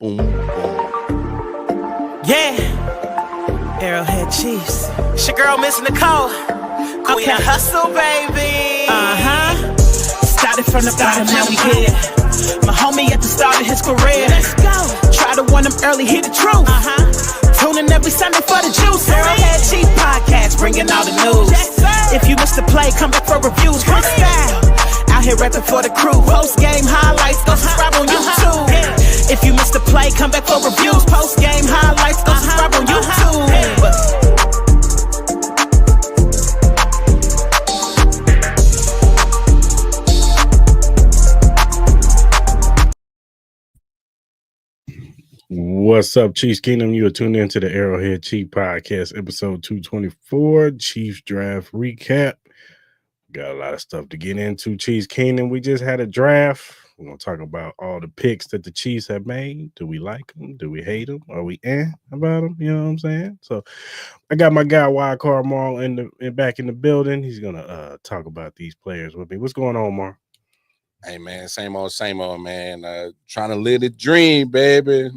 Yeah, Arrowhead Chiefs. It's your girl, Miss Nicole. Queen of Hustle, baby. Started from the bottom, now we here. My homie at the start of his career. Let's go. Try to win him early, hear the truth. Tune in every Sunday for the juice. Arrowhead Chief Podcast, bringing all the news. If you missed the play, come back for reviews. Freestyle. Out here rapping for the crew. Post game highlights, go subscribe on YouTube. If you missed the play, come back for reviews. Post game highlights, go subscribe on YouTube. What's up, Chiefs Kingdom? You are tuned in to the Arrowhead Chief Podcast, episode 224, Chiefs Draft Recap. Got a lot of stuff to get into, Chiefs Kingdom. We just had a draft. We're going to talk about all the picks that the Chiefs have made. Do we like them? Do we hate them? Are we about them? You know what I'm saying? So I got my guy Wildcard Mar back in the building. He's going to talk about these players with me. What's going on, Mar? Hey, man, same old, man. Trying to live the dream, baby.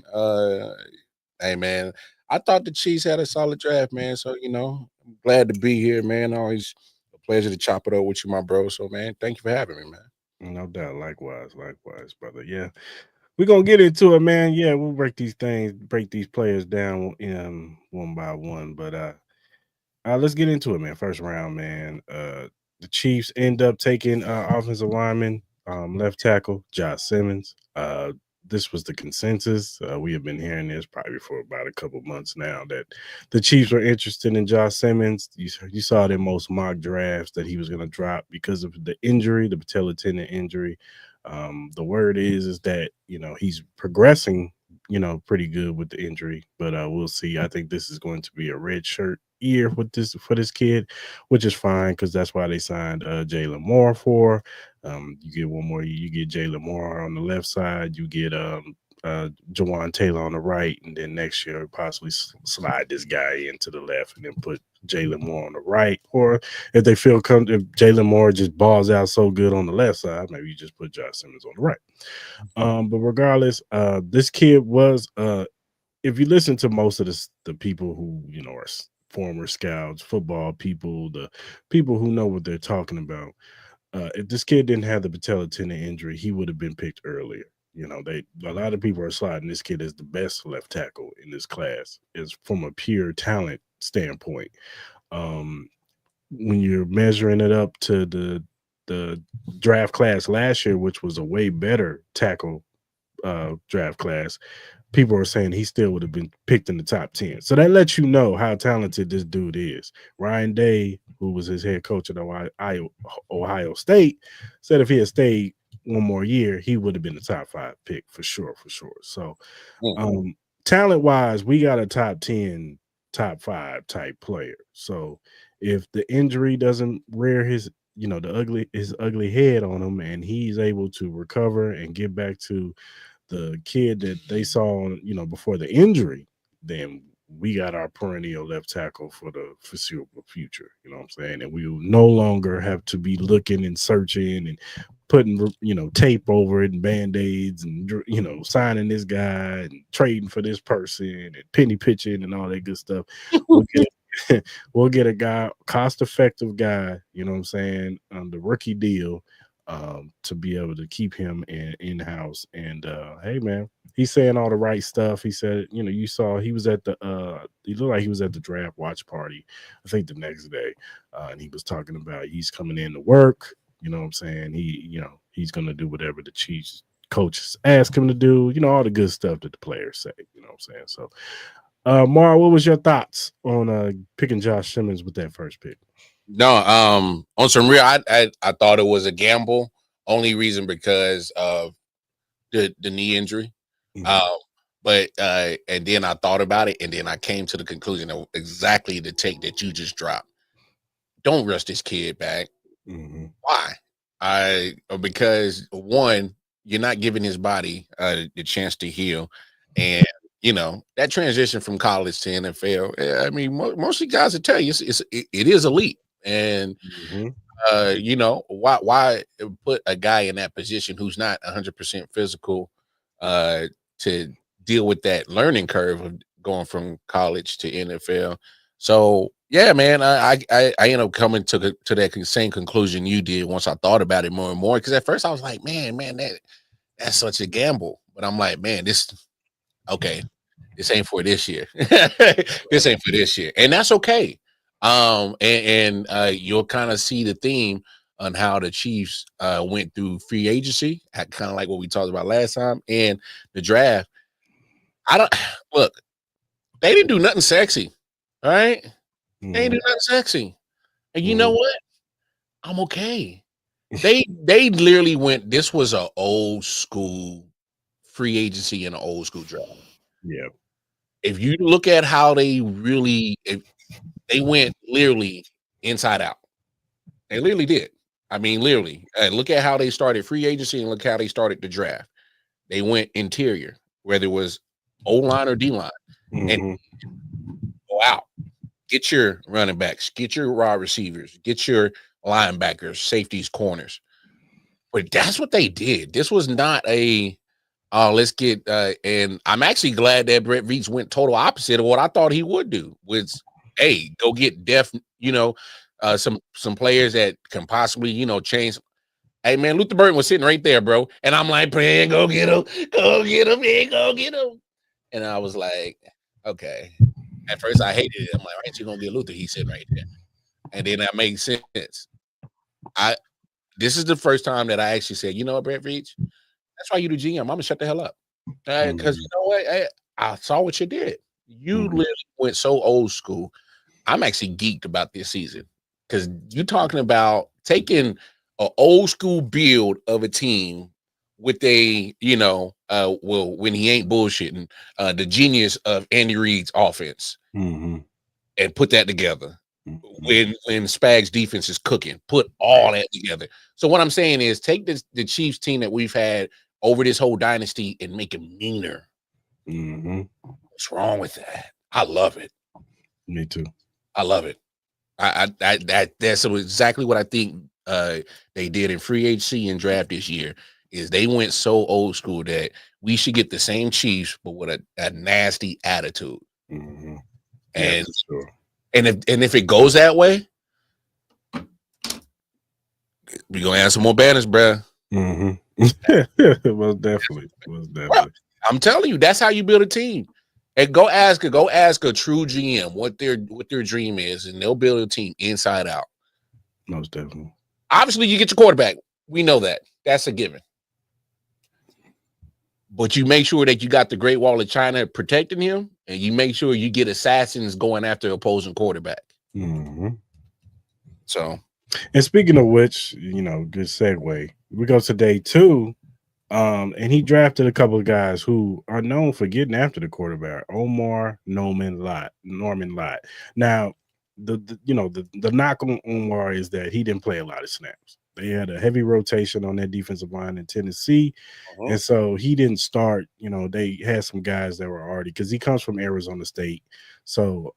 Hey, man, I thought the Chiefs had a solid draft, man. So, I'm glad to be here, man. Always a pleasure to chop it up with you, my bro. So, man, thank you for having me, man. No doubt. Likewise, brother. Yeah, we're going to get into it, man. Yeah, we'll break these players down one by one. But let's get into it, man. First round, man. The Chiefs end up taking offensive lineman, left tackle, Josh Simmons. This was the consensus. We have been hearing this probably for about a couple months now that the Chiefs were interested in Josh Simmons. You saw it in most mock drafts that he was going to drop because of the injury, the patella tendon injury. The word is that, he's progressing, pretty good with the injury, but we'll see. I think this is going to be a red shirt year for this kid, which is fine because that's why they signed Jalen Moore for. You get one more year. You get Jalen Moore on the left side. You get Jawan Taylor on the right, and then next year possibly slide this guy into the left and then put Jalen Moore on the right. Or if they feel if Jalen Moore just balls out so good on the left side, maybe you just put Josh Simmons on the right. But regardless, this kid was if you listen to most of the people who are former scouts, football people, the people who know what they're talking about. If this kid didn't have the patella tendon injury, he would have been picked earlier. A lot of people are sliding this kid as the best left tackle in this class, is from a pure talent standpoint. When you're measuring it up to the draft class last year, which was a way better tackle draft class, people are saying he still would have been picked in the top 10. So that lets you know how talented this dude is. Ryan Day, who was his head coach at Ohio State, said if he had stayed one more year, he would have been the top 5 pick for sure. So talent-wise, we got a top 10, top 5 type player. So if the injury doesn't rear his ugly head on him and he's able to recover and get back to the kid that they saw, before the injury, then we got our perennial left tackle for the foreseeable future. You know what I'm saying? And we will no longer have to be looking and searching and putting, tape over it and Band-Aids and, signing this guy and trading for this person and penny pitching and all that good stuff. We'll get a guy, cost-effective guy, you know what I'm saying, on the rookie deal, to be able to keep him in-house. And hey, man, he's saying all the right stuff. He said, you saw he was at he looked like he was at the draft watch party, I think the next day. And he was talking about he's coming in to work, you know what I'm saying? He's going to do whatever the Chiefs coaches ask him to do, all the good stuff that the players say, you know what I'm saying? So, Mar, what was your thoughts on picking Josh Simmons with that first pick? No, on some real, I thought it was a gamble. Only reason because of the knee injury. But and then I thought about it, and then I came to the conclusion of exactly the take that you just dropped. Don't rush this kid back. Why? Because one, you're not giving his body the chance to heal, and that transition from college to NFL. I mean, most of the guys will tell you it is elite. And why put a guy in that position who's not 100% physical to deal with that learning curve of going from college to NFL. So yeah, man, I ended up coming to that same conclusion you did once I thought about it more and more. Because at first I was like, man, that's such a gamble. But I'm like, man, this ain't for this year. This ain't for this year, and that's okay. And you'll kind of see the theme on how the Chiefs went through free agency, kind of like what we talked about last time, and the draft. I don't look. They didn't do nothing sexy, all right? They didn't do nothing sexy, and you know what? I'm okay. They literally went. This was an old school free agency and an old school draft. Yeah. If you look at how they went literally inside out. They literally did. I mean, literally. Look at how they started free agency and look how they started the draft. They went interior, whether it was O-line or D-line, and go out. Get your running backs, get your wide receivers, get your linebackers, safeties, corners. But that's what they did. This was not let's get and I'm actually glad that Brett Veach went total opposite of what I thought he would do. Was go get some players that can possibly, change. Hey man, Luther Burton was sitting right there, bro. And I'm like, man, go get him, man, go get him. And I was like, okay. At first I hated it. I'm like, ain't you gonna get Luther? He's sitting right there. And then that makes sense. This is the first time that I actually said, you know what, Brett Veach? That's why you the GM. I'm gonna shut the hell up. Because you know what? I saw what you did. You literally went so old school. I'm actually geeked about this season because you're talking about taking an old school build of a team with when he ain't bullshitting, the genius of Andy Reid's offense and put that together. When Spag's defense is cooking, put all that together. So what I'm saying is take the Chiefs team that we've had over this whole dynasty and make it meaner. What's wrong with that? I love it. Me too. I love it. That's exactly what I think they did in free agency and draft this year. Is they went so old school that we should get the same Chiefs but with a nasty attitude. And Yeah, sure. and if it goes that way, we're gonna have some more banners, bro. Most definitely. Bro, I'm telling you, that's how you build a team. And go ask a true GM what their dream is, and they'll build a team inside out. Most definitely. Obviously, you get your quarterback. We know that. That's a given. But you make sure that you got the Great Wall of China protecting him, and you make sure you get assassins going after opposing quarterback. So, and speaking of which, good segue. We go to day 2, and he drafted a couple of guys who are known for getting after the quarterback. Norman Lott. Now, the knock on Omar is that he didn't play a lot of snaps. They had a heavy rotation on that defensive line in Tennessee. And so he didn't start, they had some guys that were already, because he comes from Arizona State. So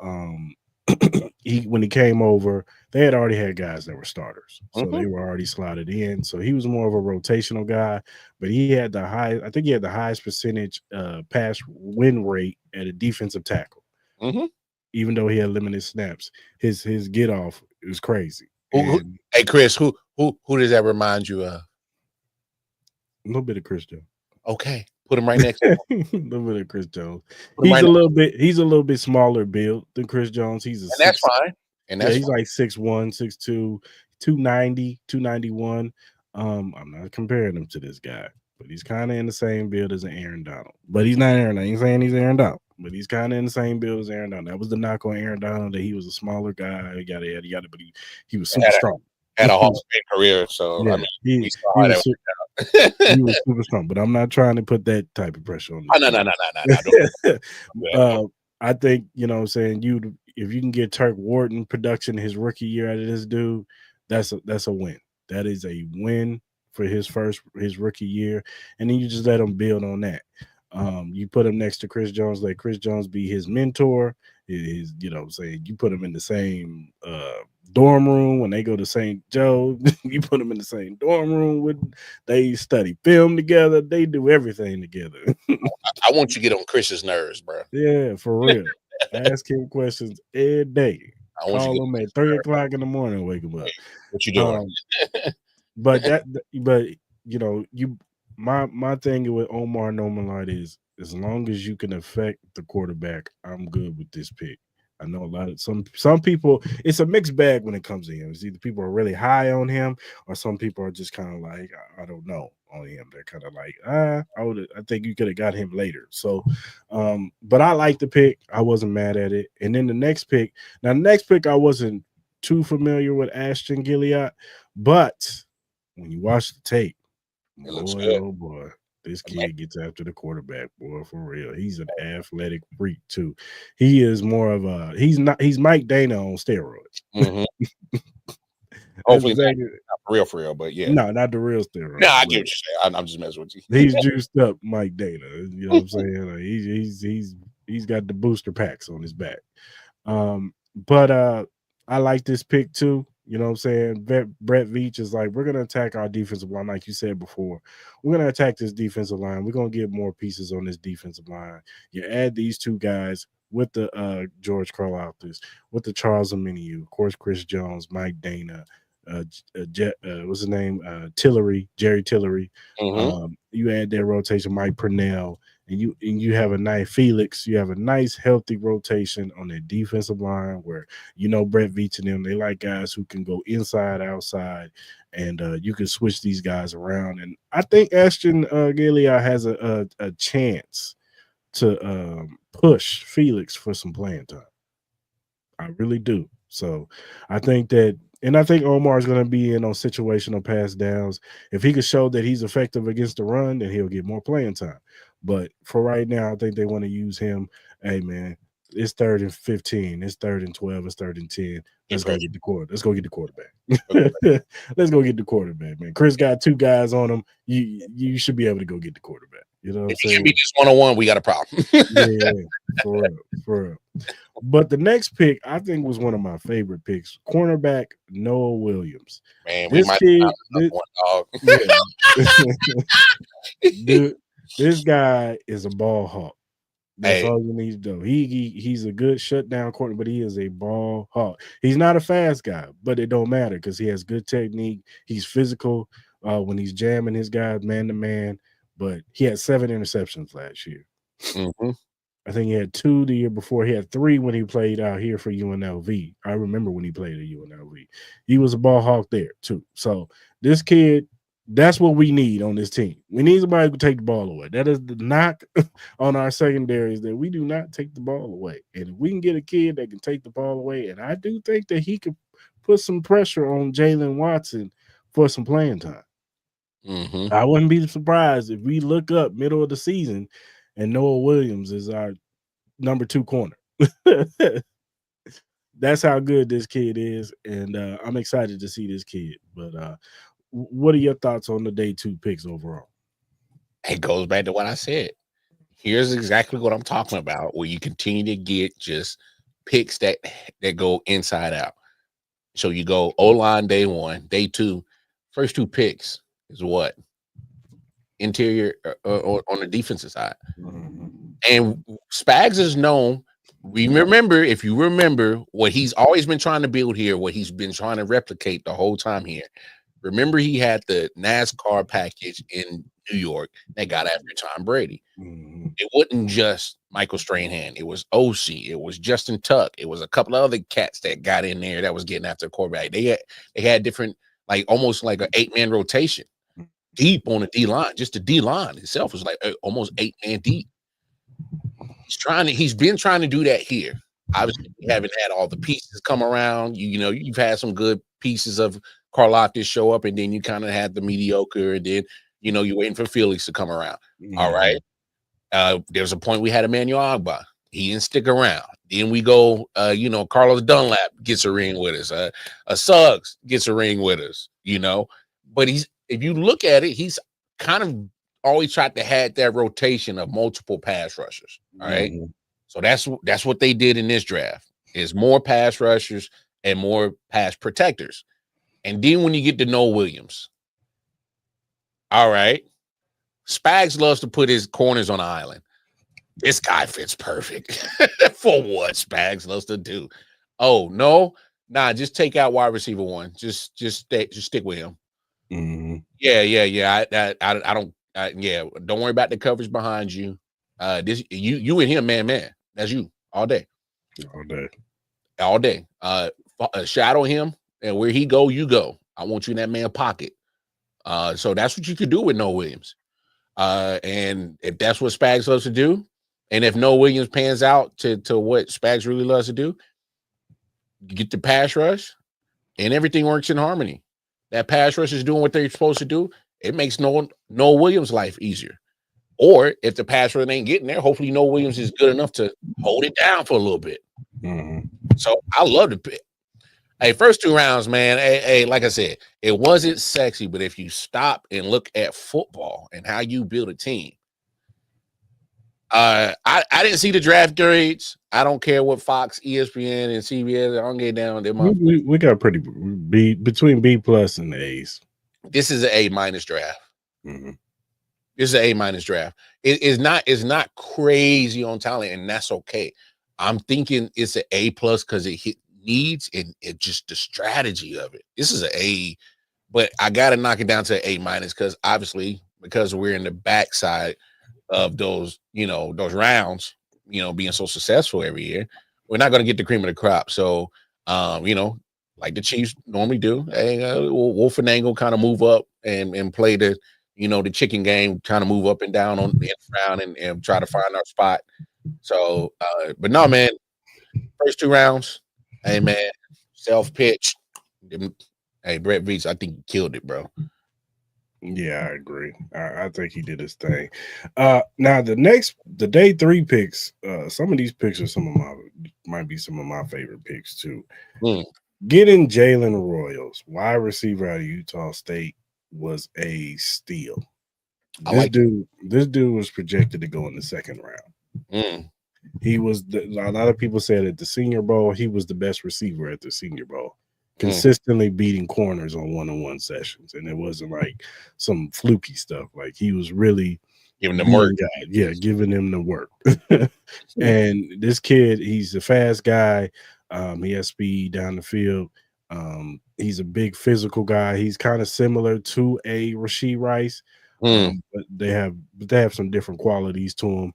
when he came over, they had already had guys that were starters. So they were already slotted in. So he was more of a rotational guy, but he had the highest percentage pass win rate at a defensive tackle. Even though he had limited snaps, his get off was crazy. Hey Chris, who does that remind you of? A little bit of Chris Jones. Okay, put him right next to him. A little bit of Chris Jones. He's a little bit smaller build than Chris Jones. That's fine. And he's like 6'1", 6'2", 290, 291. I'm not comparing him to this guy, but he's kind of in the same build as an Aaron Donald. But he's not Aaron. I ain't saying he's Aaron Donald, but he's kind of in the same build as Aaron Donald. That was the knock on Aaron Donald, that he was a smaller guy. But he was super strong. Had a Hall of Fame career, so yeah, I mean, he was super strong. But I'm not trying to put that type of pressure on him. No. I think, what I'm saying, if you can get Turk Wharton production his rookie year out of this dude, that's a win. That is a win for his rookie year, and then you just let him build on that. You put him next to Chris Jones, let Chris Jones be his mentor. You put him in the same dorm room when they go to St. Joe. You put them in the same dorm room with. They study film together. They do everything together. I want you to get on Chris's nerves, bro. Yeah, for real. Ask him questions every day. I want you to Call him at 3 o'clock in the morning. Wake him up. What you doing? But my thing with Omar Nomalite is as long as you can affect the quarterback, I'm good with this pick. I know a lot of some people, it's a mixed bag when it comes to him. It's either people are really high on him or some people are just kind of like, I don't know on him. They're kind of like, I think you could have got him later. So, but I like the pick. I wasn't mad at it. And then the next pick, I wasn't too familiar with Ashton Gilliard, but when you watch the tape, oh boy, this kid gets after the quarterback, boy, for real. He's an athletic freak too. He is more of a he's Mike Dana on steroids. Mm-hmm. Hopefully exactly, not for real, but yeah. No, not the real steroids. No, I get what you're saying. I'm just messing with you. He's juiced up Mike Dana. You know what I'm saying? Like he's got the booster packs on his back. But I like this pick too. You know what I'm saying? Brett Veach is like, we're going to attack our defensive line, like you said before. We're going to attack this defensive line. We're going to get more pieces on this defensive line. You add these two guys with the George Karlaftis, with the Charles Omenihu, of course, Chris Jones, Mike Dana, what's his name? Jerry Tillery. Mm-hmm. You add their rotation, Mike Purnell, and you have a nice Felix. You have a nice, healthy rotation on their defensive line where Brett Veach and them, they like guys who can go inside, outside, and you can switch these guys around. And I think Ashton Gilliard has a chance to push Felix for some playing time. I really do. So I think that. And I think Omar is going to be in on situational pass downs. If he could show that he's effective against the run, then he'll get more playing time. But for right now, I think they want to use him. Hey, man, it's 3rd and 15. It's 3rd and 12. It's 3rd and 10. Let's go get the quarterback. Let's go get the quarterback, man. Chris got 2 guys on him. You should be able to go get the quarterback. You know what I'm saying? If it can be just one-on-one, we got a problem. Yeah, for real. But the next pick, I think, was one of my favorite picks. Cornerback Noah Williams. Man, we might have one dog. Dude, this guy is a ball hawk. That's all you need to do. He's a good shutdown corner, but he is a ball hawk. He's not a fast guy, but it don't matter because he has good technique. He's physical when he's jamming his guys man to man. But he had 7 interceptions last year. Mm-hmm. I think he had 2 the year before. He had 3 when he played out here for UNLV. I remember when he played at UNLV. He was a ball hawk there too. So this kid, that's what we need on this team. We need somebody who can take the ball away. That is the knock on our secondary, is that we do not take the ball away. And if we can get a kid that can take the ball away, and I do think that he could put some pressure on Jalen Watson for some playing time. Mm-hmm. I wouldn't be surprised if we look up middle of the season and Noah Williams is our number 2 corner. That's how good this kid is, and I'm excited to see this kid. But what are your thoughts on the day 2 picks overall? It goes back to what I said. Here's exactly what I'm talking about, where you continue to get just picks that go inside out. So you go O-line day 1, day 2, first 2 picks is what? Interior on the defensive side. Mm-hmm. And Spags is known. If you remember what he's always been trying to build here, what he's been trying to replicate the whole time here. Remember, he had the NASCAR package in New York that got after Tom Brady. Mm-hmm. It wasn't just Michael Strahan. It was OC. It was Justin Tuck. It was a couple of other cats that got in there that was getting after the quarterback. They had different, like almost like an 8-man rotation deep on the D line. Just the D line itself was like almost 8-man deep. He's been trying to do that here. Obviously, we haven't had all the pieces come around. You've had some good pieces of Karlaftis show up, and then you kind of had the mediocre, and then you're waiting for Felix to come around. Mm-hmm. All right. There was a point we had Emmanuel Agba. He didn't stick around. Then we go, Carlos Dunlap gets a ring with us. Suggs gets a ring with us, But if you look at it, he's kind of always tried to have that rotation of multiple pass rushers. All right. Mm-hmm. So that's what they did in this draft, is more pass rushers and more pass protectors. And then when you get to Noah Williams, all right, Spags loves to put his corners on the island. This guy fits perfect for what Spags loves to do. Oh no, nah, just take out wide receiver one. Just stick with him. Mm-hmm. Yeah. I don't. Don't worry about the coverage behind you. This you and him, man. That's you all day. All day. Shadow him, and where he go, you go. I want you in that man pocket. So that's what you could do with Noah Williams. And if that's what Spags loves to do, and if Noah Williams pans out to what Spags really loves to do, you get the pass rush, and everything works in harmony. That pass rush is doing what they're supposed to do. It makes Noah Williams' life easier. Or if the pass rush ain't getting there, hopefully Noah Williams is good enough to hold it down for a little bit. Mm-hmm. So I love the pick. Hey, first 2 rounds, man. Hey, like I said, it wasn't sexy, but if you stop and look at football and how you build a team, I didn't see the draft grades. I don't care what Fox, ESPN, and CBS. I don't get down with them. We got pretty between B+ and A's. This is an A- draft. Mm-hmm. This is an A- draft. It's not crazy on talent, and that's okay. I'm thinking it's an A+ because it hit needs and it just the strategy of it. This is an A, but I gotta knock it down to an A- because obviously because we're in the backside of those rounds, being so successful every year, we're not going to get the cream of the crop. So, like the Chiefs normally do, we'll finagle, kind of move up and play the chicken game, kind of move up and down on the round and try to find our spot. So, but no, man, first 2 rounds, hey man, self pitch. Hey, Brett Veach, I think he killed it, bro. Yeah, I agree. I think he did his thing. Now the day 3 picks, some of these picks are might be some of my favorite picks too. Getting Jalen Royals, wide receiver out of Utah State, was a steal. This dude was projected to go in the 2nd round. He was a lot of people said at the Senior Bowl, he was the best receiver at the Senior Bowl. Consistently beating corners on 1-on-1 sessions, and it wasn't like some fluky stuff. Like he was really giving them work. Giving them the work. And this kid, he's a fast guy. He has speed down the field. He's a big physical guy. He's kind of similar to a Rashee Rice, but they have some different qualities to him.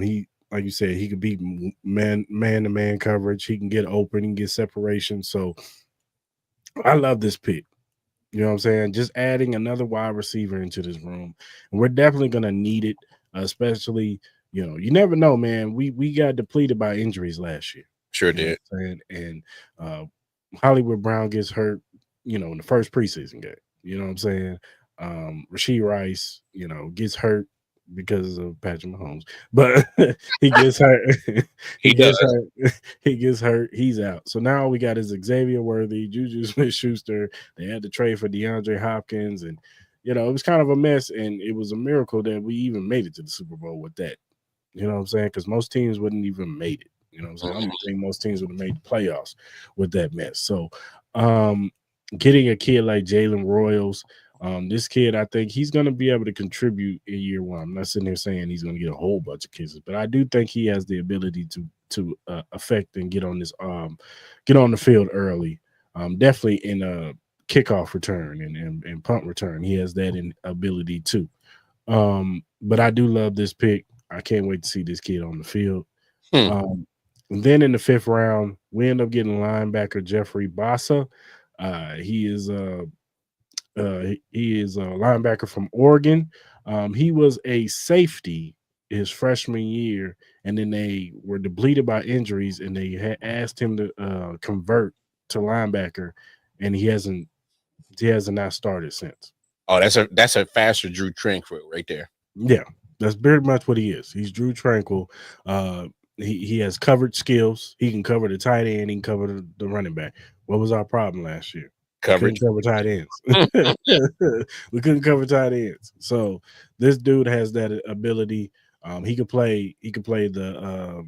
He, like you said, he could beat man-to-man coverage. He can get open and get separation. So I love this pick. You know what I'm saying? Just adding another wide receiver into this room. And we're definitely going to need it, especially, you never know, man. We got depleted by injuries last year. Sure did. And Hollywood Brown gets hurt, in the first preseason game. You know what I'm saying? Rashee Rice, gets hurt because of Patrick Mahomes, but he gets hurt. He gets hurt. He's out. So now all we got is Xavier Worthy, Juju Smith-Schuster. They had to trade for DeAndre Hopkins, and it was kind of a mess. And it was a miracle that we even made it to the Super Bowl with that. You know what I'm saying? Because most teams wouldn't even made it. You know what I'm saying? I don't think most teams would have made the playoffs with that mess. So, getting a kid like Jalen Royals. This kid, I think he's going to be able to contribute in year 1. I'm not sitting here saying he's going to get a whole bunch of kisses, but I do think he has the ability to affect and get on the field early. Definitely in a kickoff return and punt return, he has that ability too. But I do love this pick. I can't wait to see this kid on the field. And then in the 5th round, we end up getting linebacker Jeffrey Bassa. He is a linebacker from Oregon. He was a safety his freshman year, and then they were depleted by injuries, and they had asked him to convert to linebacker, and he hasn't not started since. Oh, that's a faster Drew Tranquill right there. Yeah, that's very much what he is. He's Drew Tranquill. He has coverage skills. He can cover the tight end. He can cover the running back. What was our problem last year? Coverage. We couldn't cover tight ends. We couldn't cover tight ends. So this dude has that ability. He could play the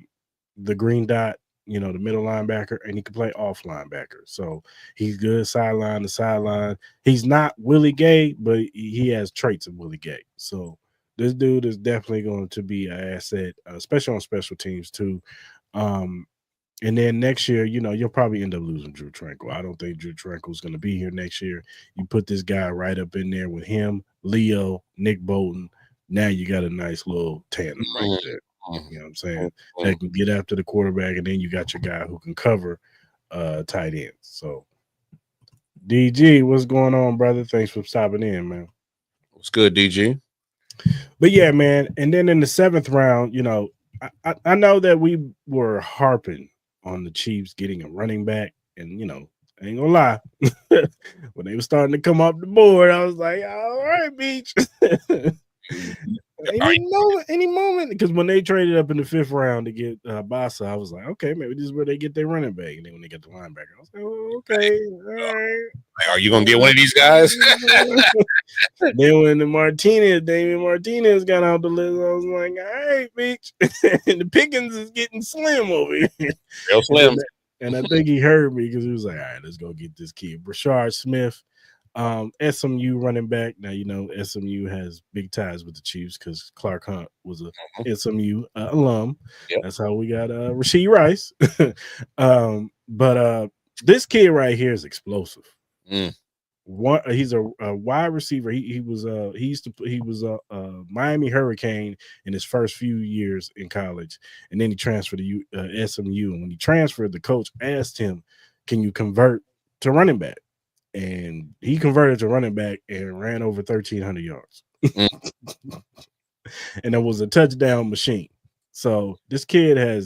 green dot the middle linebacker, and he can play off linebacker. So he's good sideline to sideline. He's not Willie Gay, but he has traits of Willie Gay. So this dude is definitely going to be an asset, especially on special teams too. And then next year, you'll probably end up losing Drew Tranquil. I don't think Drew Tranquil is going to be here next year. You put this guy right up in there with him, Leo, Nick Bolton. Now you got a nice little tandem right there. You know what I'm saying? That can get after the quarterback, and then you got your guy who can cover tight ends. So, DG, what's going on, brother? Thanks for stopping in, man. What's good, DG? But yeah, man. And then in the 7th round, I know that we were harping on the Chiefs getting a running back, and I ain't gonna lie, when they were starting to come up the board, I was like, all right, Beach. Any moment, because when they traded up in the 5th round to get Bassa, I was like, okay, maybe this is where they get their running back. And then when they get the linebacker, I was like, oh, okay, all right. Are you gonna get one of these guys? Then when Damian Martinez got out the list, I was like, all right, Beach. And the pickings is getting slim over here. Real slim. And I think he heard me because he was like, all right, let's go get this kid. Brashard Smith. SMU running back. Now, SMU has big ties with the Chiefs because Clark Hunt was a SMU alum. Yep. That's how we got Rashee Rice. But this kid right here is explosive. He's a wide receiver. He was a Miami Hurricane in his first few years in college, and then he transferred to SMU. And when he transferred, the coach asked him, "Can you convert to running back?" And he converted to running back and ran over 1,300 yards. And it was a touchdown machine. So this kid and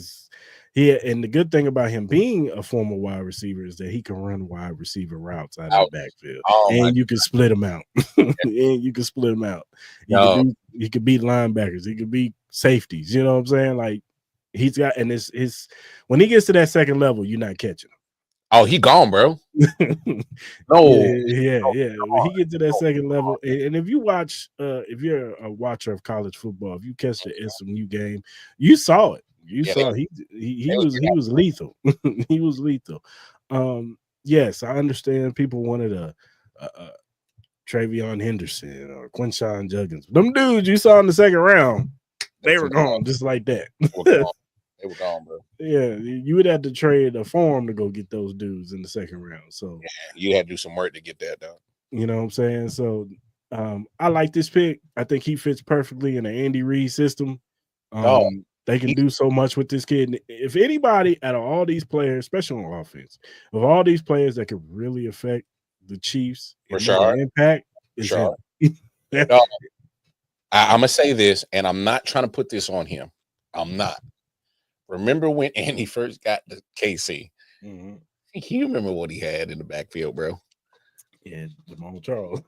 the good thing about him being a former wide receiver is that he can run wide receiver routes out of the backfield. And you can split them out. He could beat linebackers. He could beat safeties. You know what I'm saying? Like he's got, and it's when he gets to that second level, you're not catching him. Oh, he gone, bro. No, yeah. When he get to that second level, and if you watch, if you're a watcher of college football, if you catch the SMU game, you saw it. You saw he was lethal. He was lethal. Yes, I understand people wanted a Travion Henderson or Quinshon Juggins. Them dudes you saw in the second round, they were gone just like that. They were gone, bro. Yeah, you would have to trade a farm to go get those dudes in the second round. So you had to do some work to get that done. You know what I'm saying? So I like this pick. I think he fits perfectly in the Andy Reid system. They can do so much with this kid. If anybody out of all these players, especially on offense, of all these players that could really affect the Chiefs and their impact, is him. I'm gonna say this, and I'm not trying to put this on him. I'm not. Remember when Andy first got to KC? Mm-hmm. You remember what he had in the backfield, bro? Yeah, Jamal Charles.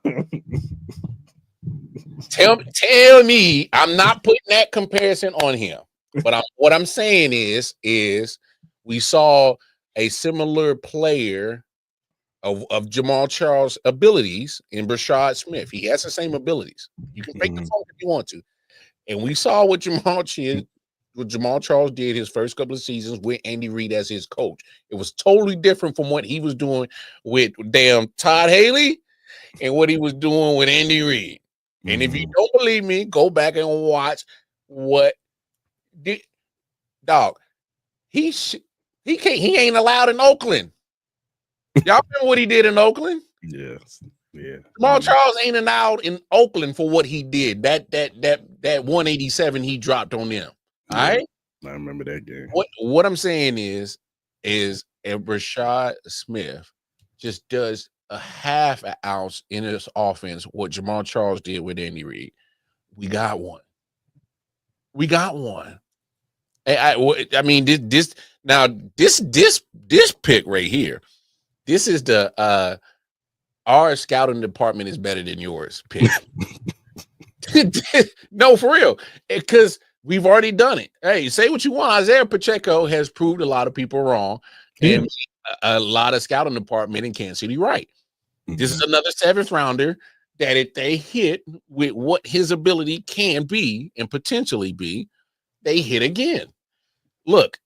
Tell me, I'm not putting that comparison on him. But what I'm saying is we saw a similar player of Jamal Charles' abilities in Brashard Smith. He has the same abilities. You can break the phone if you want to. And we saw what Jamal Charles did his first couple of seasons with Andy Reid as his coach. It was totally different from what he was doing with damn Todd Haley and what he was doing with Andy Reid. And if you don't believe me, go back and watch what did dog. He ain't allowed in Oakland. Y'all remember what he did in Oakland? Yes. Yeah. Jamal Charles ain't allowed in Oakland for what he did. That 187 he dropped on them. All right. I remember that game. What I'm saying is Brashard Smith just does a half an ounce in his offense what Jamal Charles did with Andy Reid. We got one. I mean, this pick right here. This is the our scouting department is better than yours pick. No, for real, because we've already done it. Hey, say what you want. Isaiah Pacheco has proved a lot of people wrong, and a lot of scouting department in Kansas City right. This is another 7th rounder that if they hit with what his ability can be and potentially be, they hit again. Look,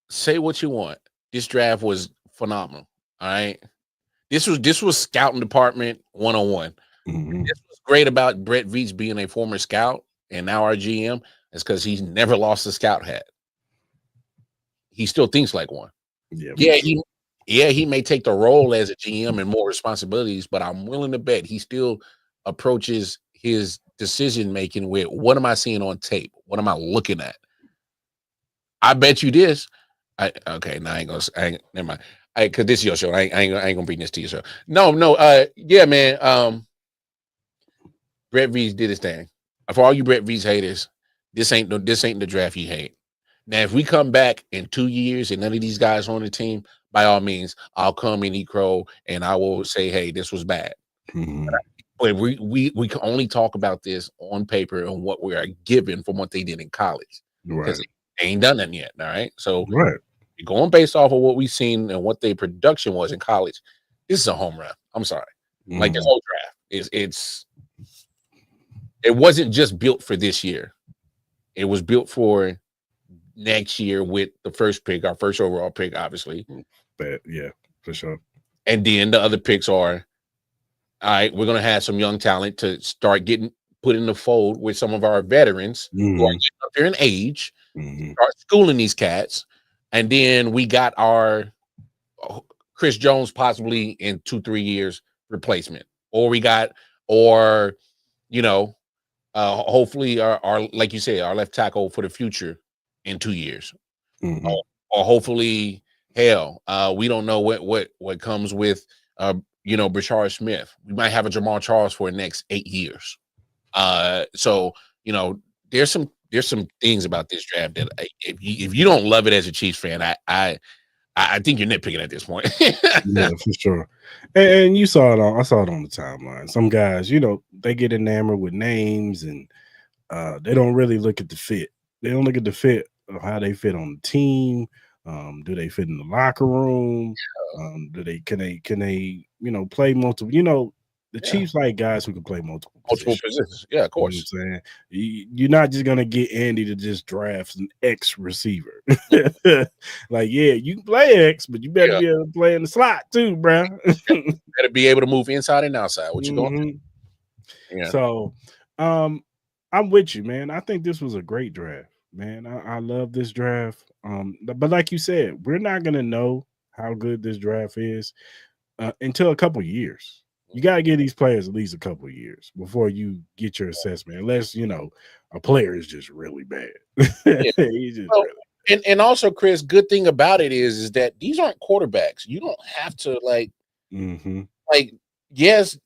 say what you want. This draft was phenomenal. All right. This was scouting department 101. Mhm. This was great about Brett Veach being a former scout and now our GM is because he's never lost a scout hat. He still thinks like one. He may take the role as a GM and more responsibilities, but I'm willing to bet he still approaches his decision making with what am I seeing on tape? What am I looking at? I bet you this. Never mind. Cause this is your show. I ain't gonna bring this to your show. No. Man. Brett Veach did his thing. For all you Brett Veach haters, this ain't the draft you hate. Now, if we come back in 2 years and none of these guys on the team, by all means, I'll come and eat crow and I will say, hey, this was bad. Mhm. But we can only talk about this on paper and what we are given from what they did in college. Right. They ain't done nothing yet. All right. So Right. going based off of what we've seen and what their production was in college, this is a home run. I'm sorry. Like this whole draft it wasn't just built for this year. It was built for next year with the first pick, our first overall pick, obviously. But yeah, for sure. And then the other picks are, all right, we're going to have some young talent to start getting put in the fold with some of our veterans who are getting up there in age, start schooling these cats. And then we got our Chris Jones possibly in 2-3 years replacement. Hopefully our like you said, our left tackle for the future in 2 years. Or hopefully, we don't know what comes with Brashard Smith. We might have a Jamal Charles for the next 8 years. So there's some things about this draft that if you don't love it as a Chiefs fan, I think you're nitpicking at this point. Yeah, for sure. And you saw it I saw it on the timeline. Some guys, they get enamored with names and they don't really look at the fit. They don't look at the fit of how they fit on the team. Do they fit in the locker room? Can they play multiple? The Chiefs like guys who can play multiple positions. Yeah, of course. You know what I'm saying? You're not just gonna get Andy to just draft an X receiver. Like, yeah, you can play X, but you better be able to play in the slot too, bro. Better be able to move inside and outside. What you going to? Yeah. So, I'm with you, man. I think this was a great draft, man. I love this draft. But like you said, we're not gonna know how good this draft is until a couple years. You got to give these players at least a couple of years before you get your assessment, unless a player is just really bad. And also, Chris, good thing about it is that these aren't quarterbacks. You don't have to yes.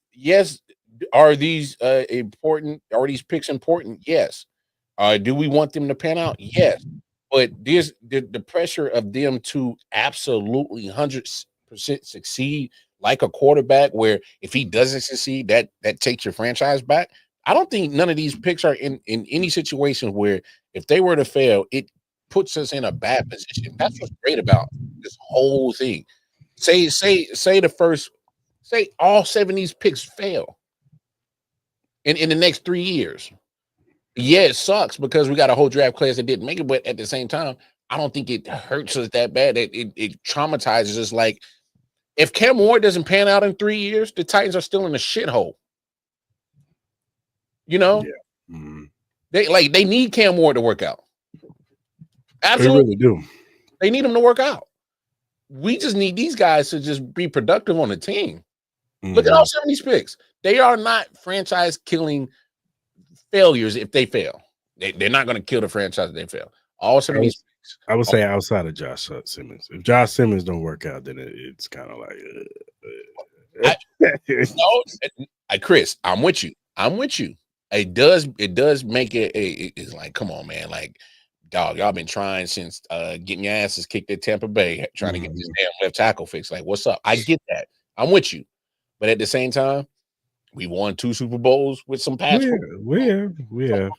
Are these important? Are these picks important? Yes. Do we want them to pan out? Yes. But there's the pressure of them to absolutely 100% succeed. Like a quarterback, where if he doesn't succeed, that takes your franchise back. I don't think none of these picks are in any situation where if they were to fail, it puts us in a bad position. That's what's great about this whole thing. Say all 7 of these picks fail in the next 3 years. Yeah, it sucks because we got a whole draft class that didn't make it, but at the same time, I don't think it hurts us that bad. It traumatizes us. Like, if Cam Ward doesn't pan out in 3 years, the Titans are still in a shithole. They need Cam Ward to work out. Absolutely, they really do. They need him to work out. We just need these guys to just be productive on the team. Look at all 7 of these picks. They are not franchise-killing failures if they fail. They're not going to kill the franchise if they fail. All 7 of these. I would say outside of Josh Simmons. If Josh Simmons don't work out, then it's kind of like. Chris, I'm with you. It does make it. It's like, come on, man. Like, dog, y'all been trying since getting your asses kicked at Tampa Bay, trying to get this damn left tackle fixed. Like, what's up? I get that. I'm with you, but at the same time, we won 2 Super Bowls with some pass. We have.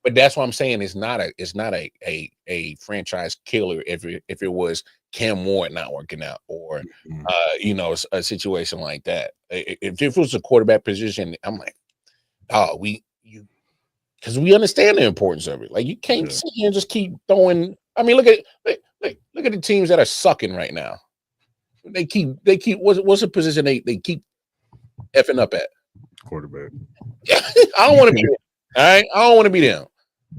But that's what I'm saying. It's not a franchise killer if it was Cam Ward not working out or a situation like that. If it was a quarterback position, I'm like, because we understand the importance of it. Like, you can't sit here and just keep throwing. I mean, look look at the teams that are sucking right now. They keep what's the position they keep effing up at? Quarterback. I don't want to be them. All right. I don't want to be them.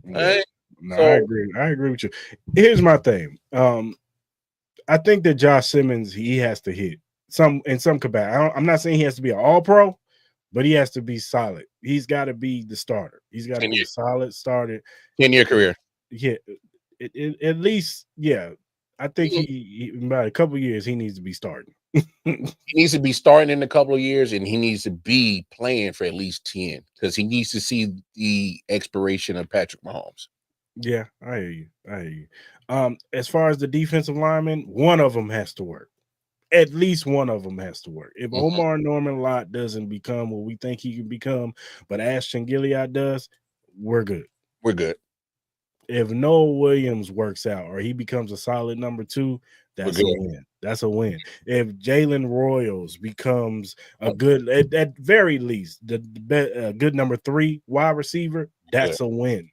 All right. No, So- I agree. I agree with you. Here's my thing. I think that Josh Simmons, he has to hit in some capacity. I'm not saying he has to be an all-pro, but he has to be solid. He's got to be the starter. He's got to be a solid starter. 10-year career. Yeah, at least, yeah. I think he in about a couple of years he needs to be starting. He needs to be starting in a couple of years, and he needs to be playing for at least 10 because he needs to see the expiration of Patrick Mahomes. Yeah, I hear you. As far as the defensive linemen, one of them has to work. At least one of them has to work. If Omar Norman Lott doesn't become what we think he can become, but Ashton Gilead does, we're good. We're good. If Noah Williams works out or he becomes a solid number 2, that's a win. That's a win. If Jalen Royals becomes a good, at very least, the good number 3 wide receiver, that's a win.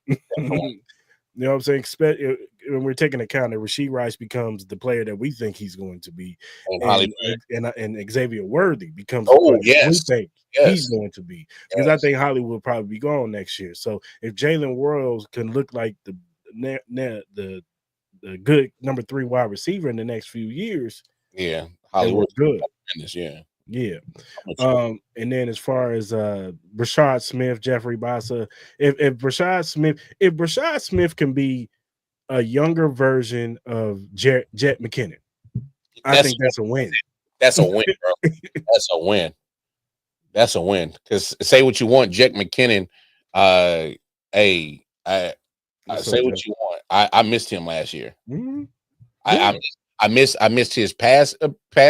You know what I'm saying? When we're taking account that Rashee Rice becomes the player that we think he's going to be, and Xavier Worthy becomes the player we think he's going to be. Because I think Hollywood will probably be gone next year. So if Jalen Royals can look like the good number 3 wide receiver in the next few years, Hollywood good. Yeah. And then as far as Rashad Smith, Jeffrey Bassa, if Rashad Smith can be a younger version of Jet McKinnon, I think that's a win. That's a win, bro. That's a win. That's a win. Because say what you want, Jet McKinnon. I say what you want. I missed him last year. Mm-hmm. I missed his pass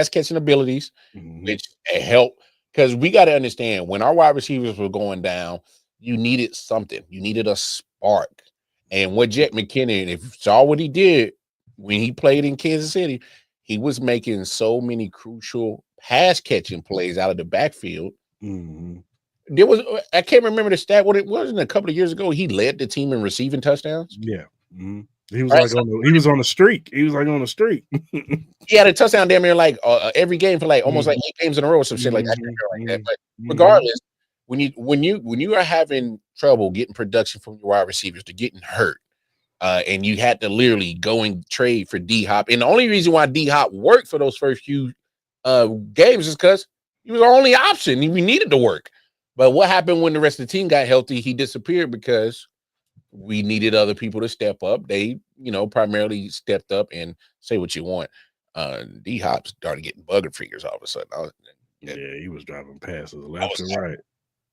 catching abilities, which helped because we got to understand when our wide receivers were going down, you needed something. You needed a spark. And what Jet McKinnon, if you saw what he did when he played in Kansas City, he was making so many crucial pass catching plays out of the backfield. There was I can't remember the stat. What it wasn't a couple of years ago. He led the team in receiving touchdowns. Yeah. He was he was on the streak. He was like on the streak. He had a touchdown damn near like every game for like almost like 8 games in a row or some shit like that. But regardless, when you are having trouble getting production from your wide receivers, to getting hurt, and you had to literally go and trade for D-Hop, and the only reason why D-Hop worked for those first few games is because he was the only option. We needed to work. But what happened when the rest of the team got healthy? He disappeared because we needed other people to step up. They, primarily stepped up, and say what you want. D-Hop started getting bugger fingers all of a sudden. He was driving passes left and right.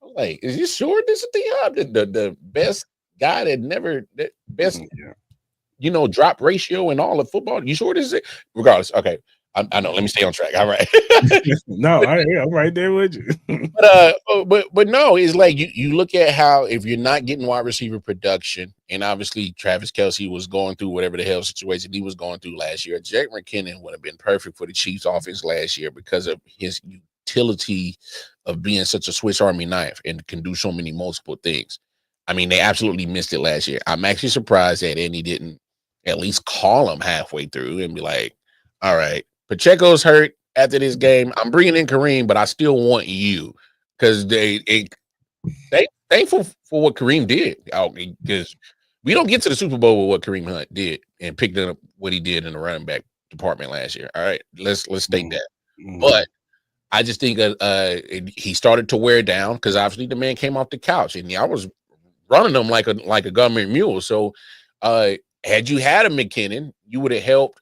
I was like, is you sure this is D-Hop? The best guy drop ratio in all of football? You sure this is it? Regardless, okay. I know. Let me stay on track. All right. No, I'm right there with you. but no, it's like you look at how if you're not getting wide receiver production, and obviously Travis Kelce was going through whatever the hell situation he was going through last year. Jet McKinnon would have been perfect for the Chiefs offense last year because of his utility of being such a Swiss Army knife and can do so many multiple things. I mean, they absolutely missed it last year. I'm actually surprised that Andy didn't at least call him halfway through and be like, all right, Pacheco's hurt after this game. I'm bringing in Kareem, but I still want you because they thankful for what Kareem did. Because we don't get to the Super Bowl with what Kareem Hunt did and picked up what he did in the running back department last year. All right, let's state that. But I just think he started to wear down because obviously the man came off the couch and I was running him like a government mule. So had you had a McKinnon, you would have helped.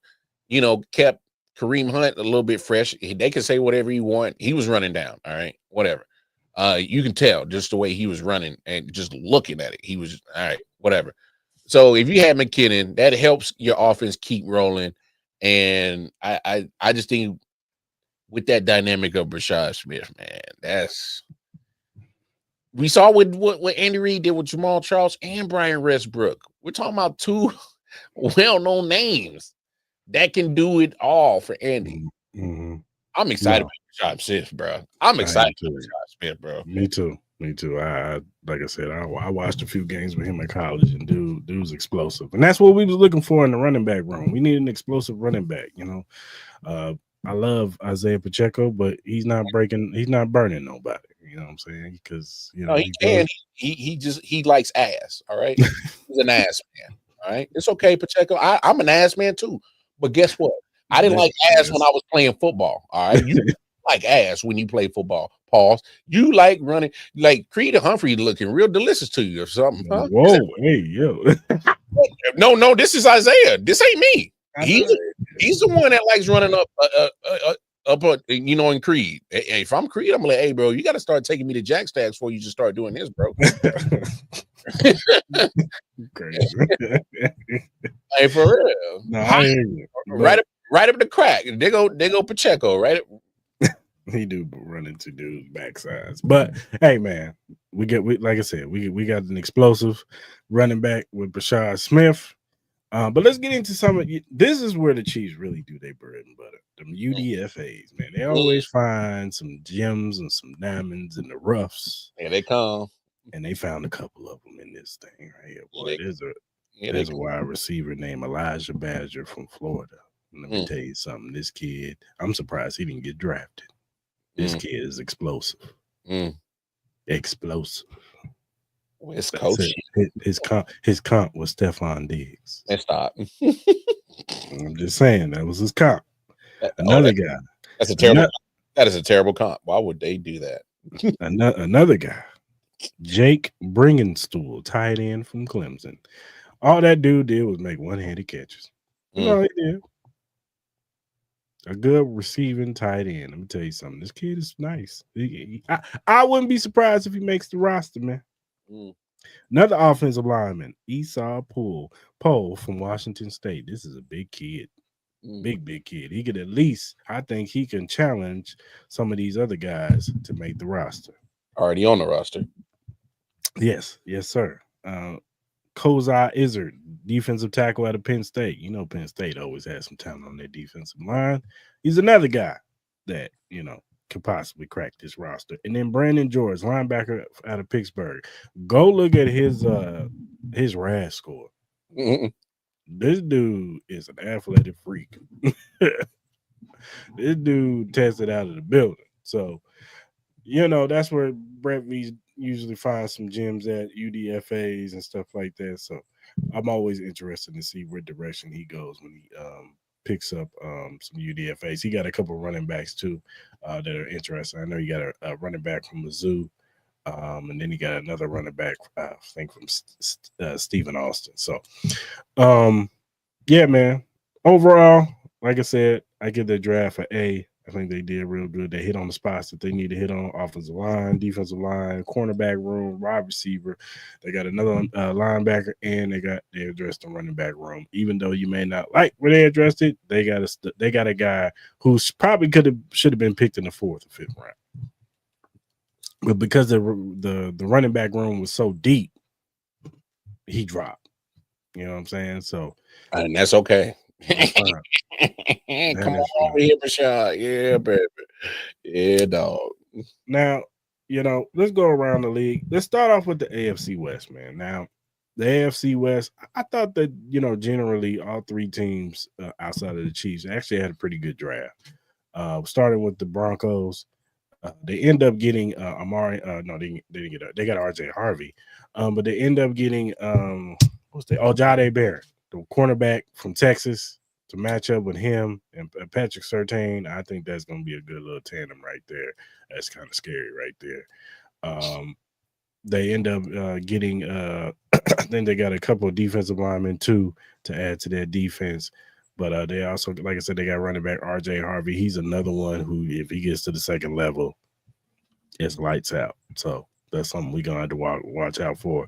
Kept Kareem Hunt a little bit fresh. They can say whatever you want. He was running down. All right, whatever. You can tell just the way he was running and just looking at it. He was all right, whatever. So if you had McKinnon, that helps your offense keep rolling. And I just think with that dynamic of Rashad Smith, man, we saw with what Andy Reid did with Jamal Charles and Brian Westbrook. We're talking about 2 well-known names that can do it all for Andy. I'm excited about Rashad Smith, bro. I'm excited about Rashad Smith, bro. Me too. Me too. I like I said, I watched a few games with him in college, and dude's explosive, and that's what we was looking for in the running back room. We need an explosive running back. I love Isaiah Pacheco, but he's not burning nobody. You know what I'm saying? Because No, he can. He likes ass. All right, he's an ass man. All right, it's okay, Pacheco. I'm an ass man too. But guess what? I didn't like ass when I was playing football. All right, you like ass when you play football. Pause. You like running, like Creed or Humphrey looking real delicious to you or something. Huh? Whoa, hey, yo. No, this is Isaiah. This ain't me. He's the one that likes running up in Creed. Hey, if I'm Creed, I'm like, hey, bro, you got to start taking me to Jack Stacks before you just start doing this, bro. Crazy. Hey, for real. No, right up the crack. They go Pacheco, right? He do run into dudes backsides. But hey, man, like I said, we got an explosive running back with Brashad Smith. But let's get into some of this is where the Chiefs really do their bread and butter. Them UDFAs, man. They always find some gems and some diamonds in the roughs. Here they come. And they found a couple of them in this thing right here. Boy, there's a wide receiver named Elijah Badger from Florida. And let me tell you something. This kid, I'm surprised he didn't get drafted. This kid is explosive. Explosive. West Coast. His comp was Stephon Diggs. Let's stop. I'm just saying that was his comp. Another guy. That's a terrible. That is a terrible comp. Why would they do that? Another guy, Jake Bringenstool, tight end from Clemson. All that dude did was make one-handed catches. That's all he did. A good receiving tight end. Let me tell you something. This kid is nice. I wouldn't be surprised if he makes the roster, man. Another offensive lineman, Esau Poe from Washington State. This is a big kid. Big kid. He could I think he can challenge some of these other guys to make the roster. Already on the roster. Yes, sir. Kozai Izzard, defensive tackle out of Penn State. You know, Penn State always has some talent on their defensive line. He's another guy that, could possibly crack this roster. And then Brandon George, linebacker out of Pittsburgh. Go look at his RAS score. This dude is an athletic freak. This dude tested out of the building. So, that's where Brett Veach usually finds some gems at UDFAs and stuff like that. So I'm always interested to see what direction he goes when he picks up some UDFAs. He got a couple of running backs too that are interesting. I know he got a running back from Mizzou, and then he got another running back, I think, from Stephen Austin. So, yeah, man. Overall, like I said, I give the draft an A. I think they did real good. They hit on the spots that they need to hit on: offensive line, defensive line, cornerback room, wide receiver. They got another linebacker, and they addressed the running back room. Even though you may not like where they addressed it, they got a guy who's probably should have been picked in the 4th or 5th round. But because the running back room was so deep, he dropped. You know what I'm saying? So, and that's okay. Come on over here, Rashad. Yeah, baby. Yeah, dog. Now, let's go around the league. Let's start off with the AFC West, man. Now, the AFC West, I thought that, generally all three teams outside of the Chiefs actually had a pretty good draft. Starting with the Broncos, they end up getting Amari. No, they didn't get. They got RJ Harvey, but they end up getting Jahdae Barrett, the cornerback from Texas, to match up with him and Patrick Surtain. I think that's going to be a good little tandem right there. That's kind of scary right there. They end up getting then they got a couple of defensive linemen too to add to their defense. But they also, like I said, they got running back RJ Harvey. He's another one who, if he gets to the second level, it's lights out. So that's something we're going to have to watch out for.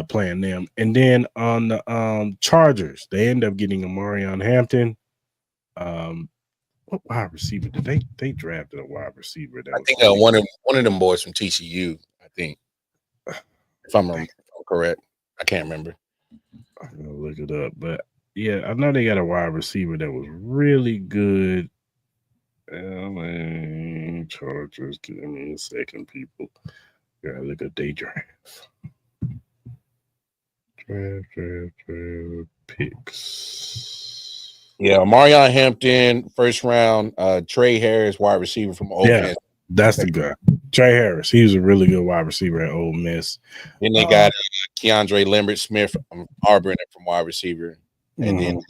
Playing them. And then on the Chargers, they end up getting Amarion Hampton. What wide receiver did they drafted a wide receiver? I think one of them boys from TCU, I think. If I'm correct. I can't remember. I'm gonna look it up. But yeah, I know they got a wide receiver that was really good. LA Chargers, give me a second, people. Yeah, look at day draft. Draft picks. Yeah, Marion Hampton, first round. Trey Harris, wide receiver from Ole Miss. That's the guy. Trey Harris. He was a really good wide receiver at Ole Miss. Then they got Keandre Lambert Smith from Auburn from wide receiver. And then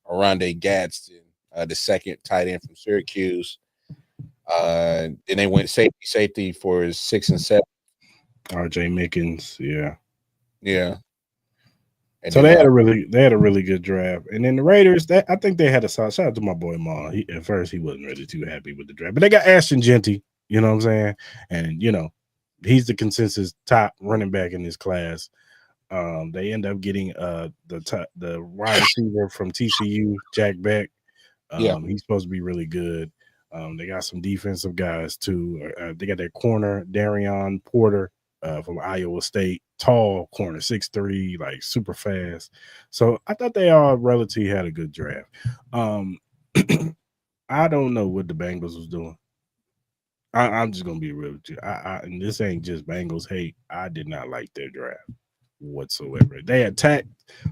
Aronde Gadsden, the second tight end from Syracuse. Then they went safety for 6 and 7. RJ Mickens, yeah. And so they had a really good draft. And then the Raiders, I think they had a solid. Shout out to my boy Ma. At first he wasn't really too happy with the draft, but they got Ashton Genty. You know what I'm saying? And he's the consensus top running back in this class. They end up getting the wide receiver from TCU, Jack Beck. He's supposed to be really good. They got some defensive guys too. They got their corner, Darion Porter from Iowa State, tall corner, 6'3", like super fast. So I thought they all relatively had a good draft. I don't know what the Bengals was doing. I'm just gonna be real with you. And this ain't just Bengals hate. I did not like their draft whatsoever. They attacked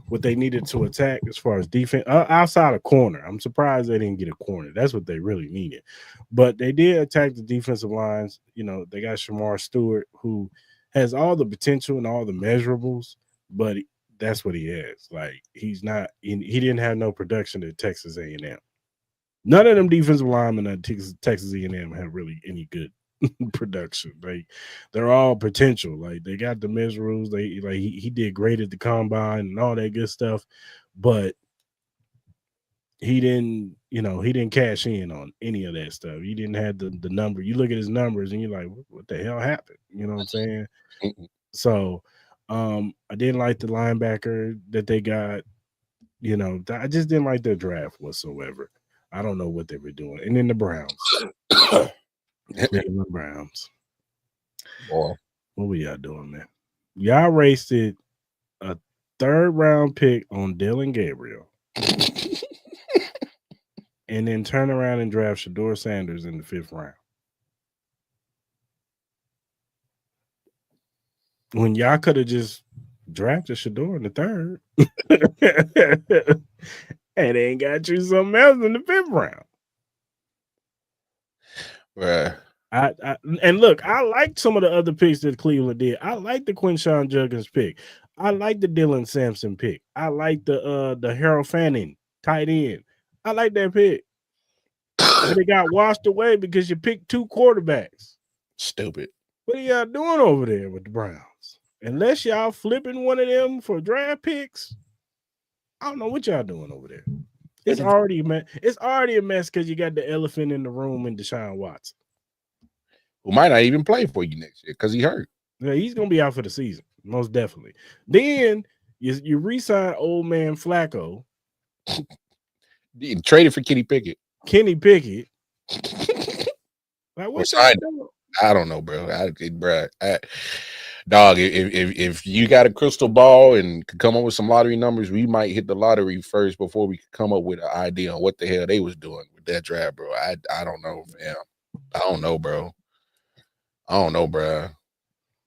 what they needed to attack as far as defense outside of corner. I'm surprised they didn't get a corner. That's what they really needed. But they did attack the defensive lines. They got Shamar Stewart, who has all the potential and all the measurables, but that's what he has. Like he's not. He didn't have no production at Texas A&M. None of them defensive linemen at Texas A&M have really any good production. Like they're all potential. Like they got the measurables. He did great at the combine and all that good stuff, but he didn't cash in on any of that stuff. He didn't have the number. You look at his numbers and you're like, what the hell happened? You know what I'm saying? So I didn't like the linebacker that they got. I just didn't like their draft whatsoever. I don't know what they were doing. And then the Browns. The Browns. Boy. What were y'all doing, man? Y'all wasted a 3rd round pick on Dylan Gabriel. And then turn around and draft Shedeur Sanders in the 5th round. When y'all could have just drafted Shedeur in the 3rd. And they ain't got you something else in the 5th round. Right. And look, I liked some of the other picks that Cleveland did. I like the Quinshawn Judkins pick. I like the Dylan Sampson pick. I like the Harold Fanning tight end. I like that pick. But it got washed away because you picked 2 quarterbacks. Stupid. What are y'all doing over there with the Browns? Unless y'all flipping one of them for draft picks, I don't know what y'all doing over there. It's already a mess because you got the elephant in the room in Deshaun Watson, who might not even play for you next year because he hurt. Yeah, he's gonna be out for the season, most definitely. Then you re-sign old man Flacco. Traded for Kenny Pickett. Like what's that? I don't know, bro. Dog, if you got a crystal ball and could come up with some lottery numbers, we might hit the lottery first before we could come up with an idea on what the hell they was doing with that draft, bro. I don't know, fam. I don't know, bro.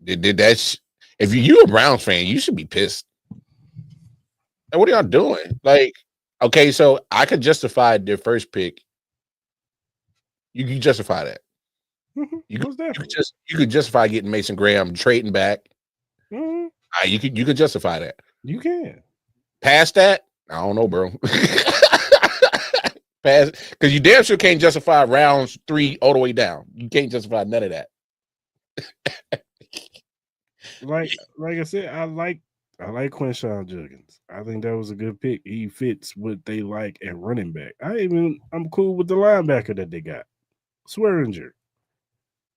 Did that? If you a Browns fan, you should be pissed. Like, what are y'all doing? Like, okay, so I could justify their first pick. You can justify that. Mm-hmm. You could justify getting Mason Graham, trading back. Mm-hmm. You could justify that. You can. Past that, I don't know, bro. Past, because you damn sure can't justify rounds 3 all the way down. You can't justify none of that. like I said, I like Quinshawn Judkins. I think that was a good pick. He fits what they like at running back. I'm cool with the linebacker that they got, Swearinger.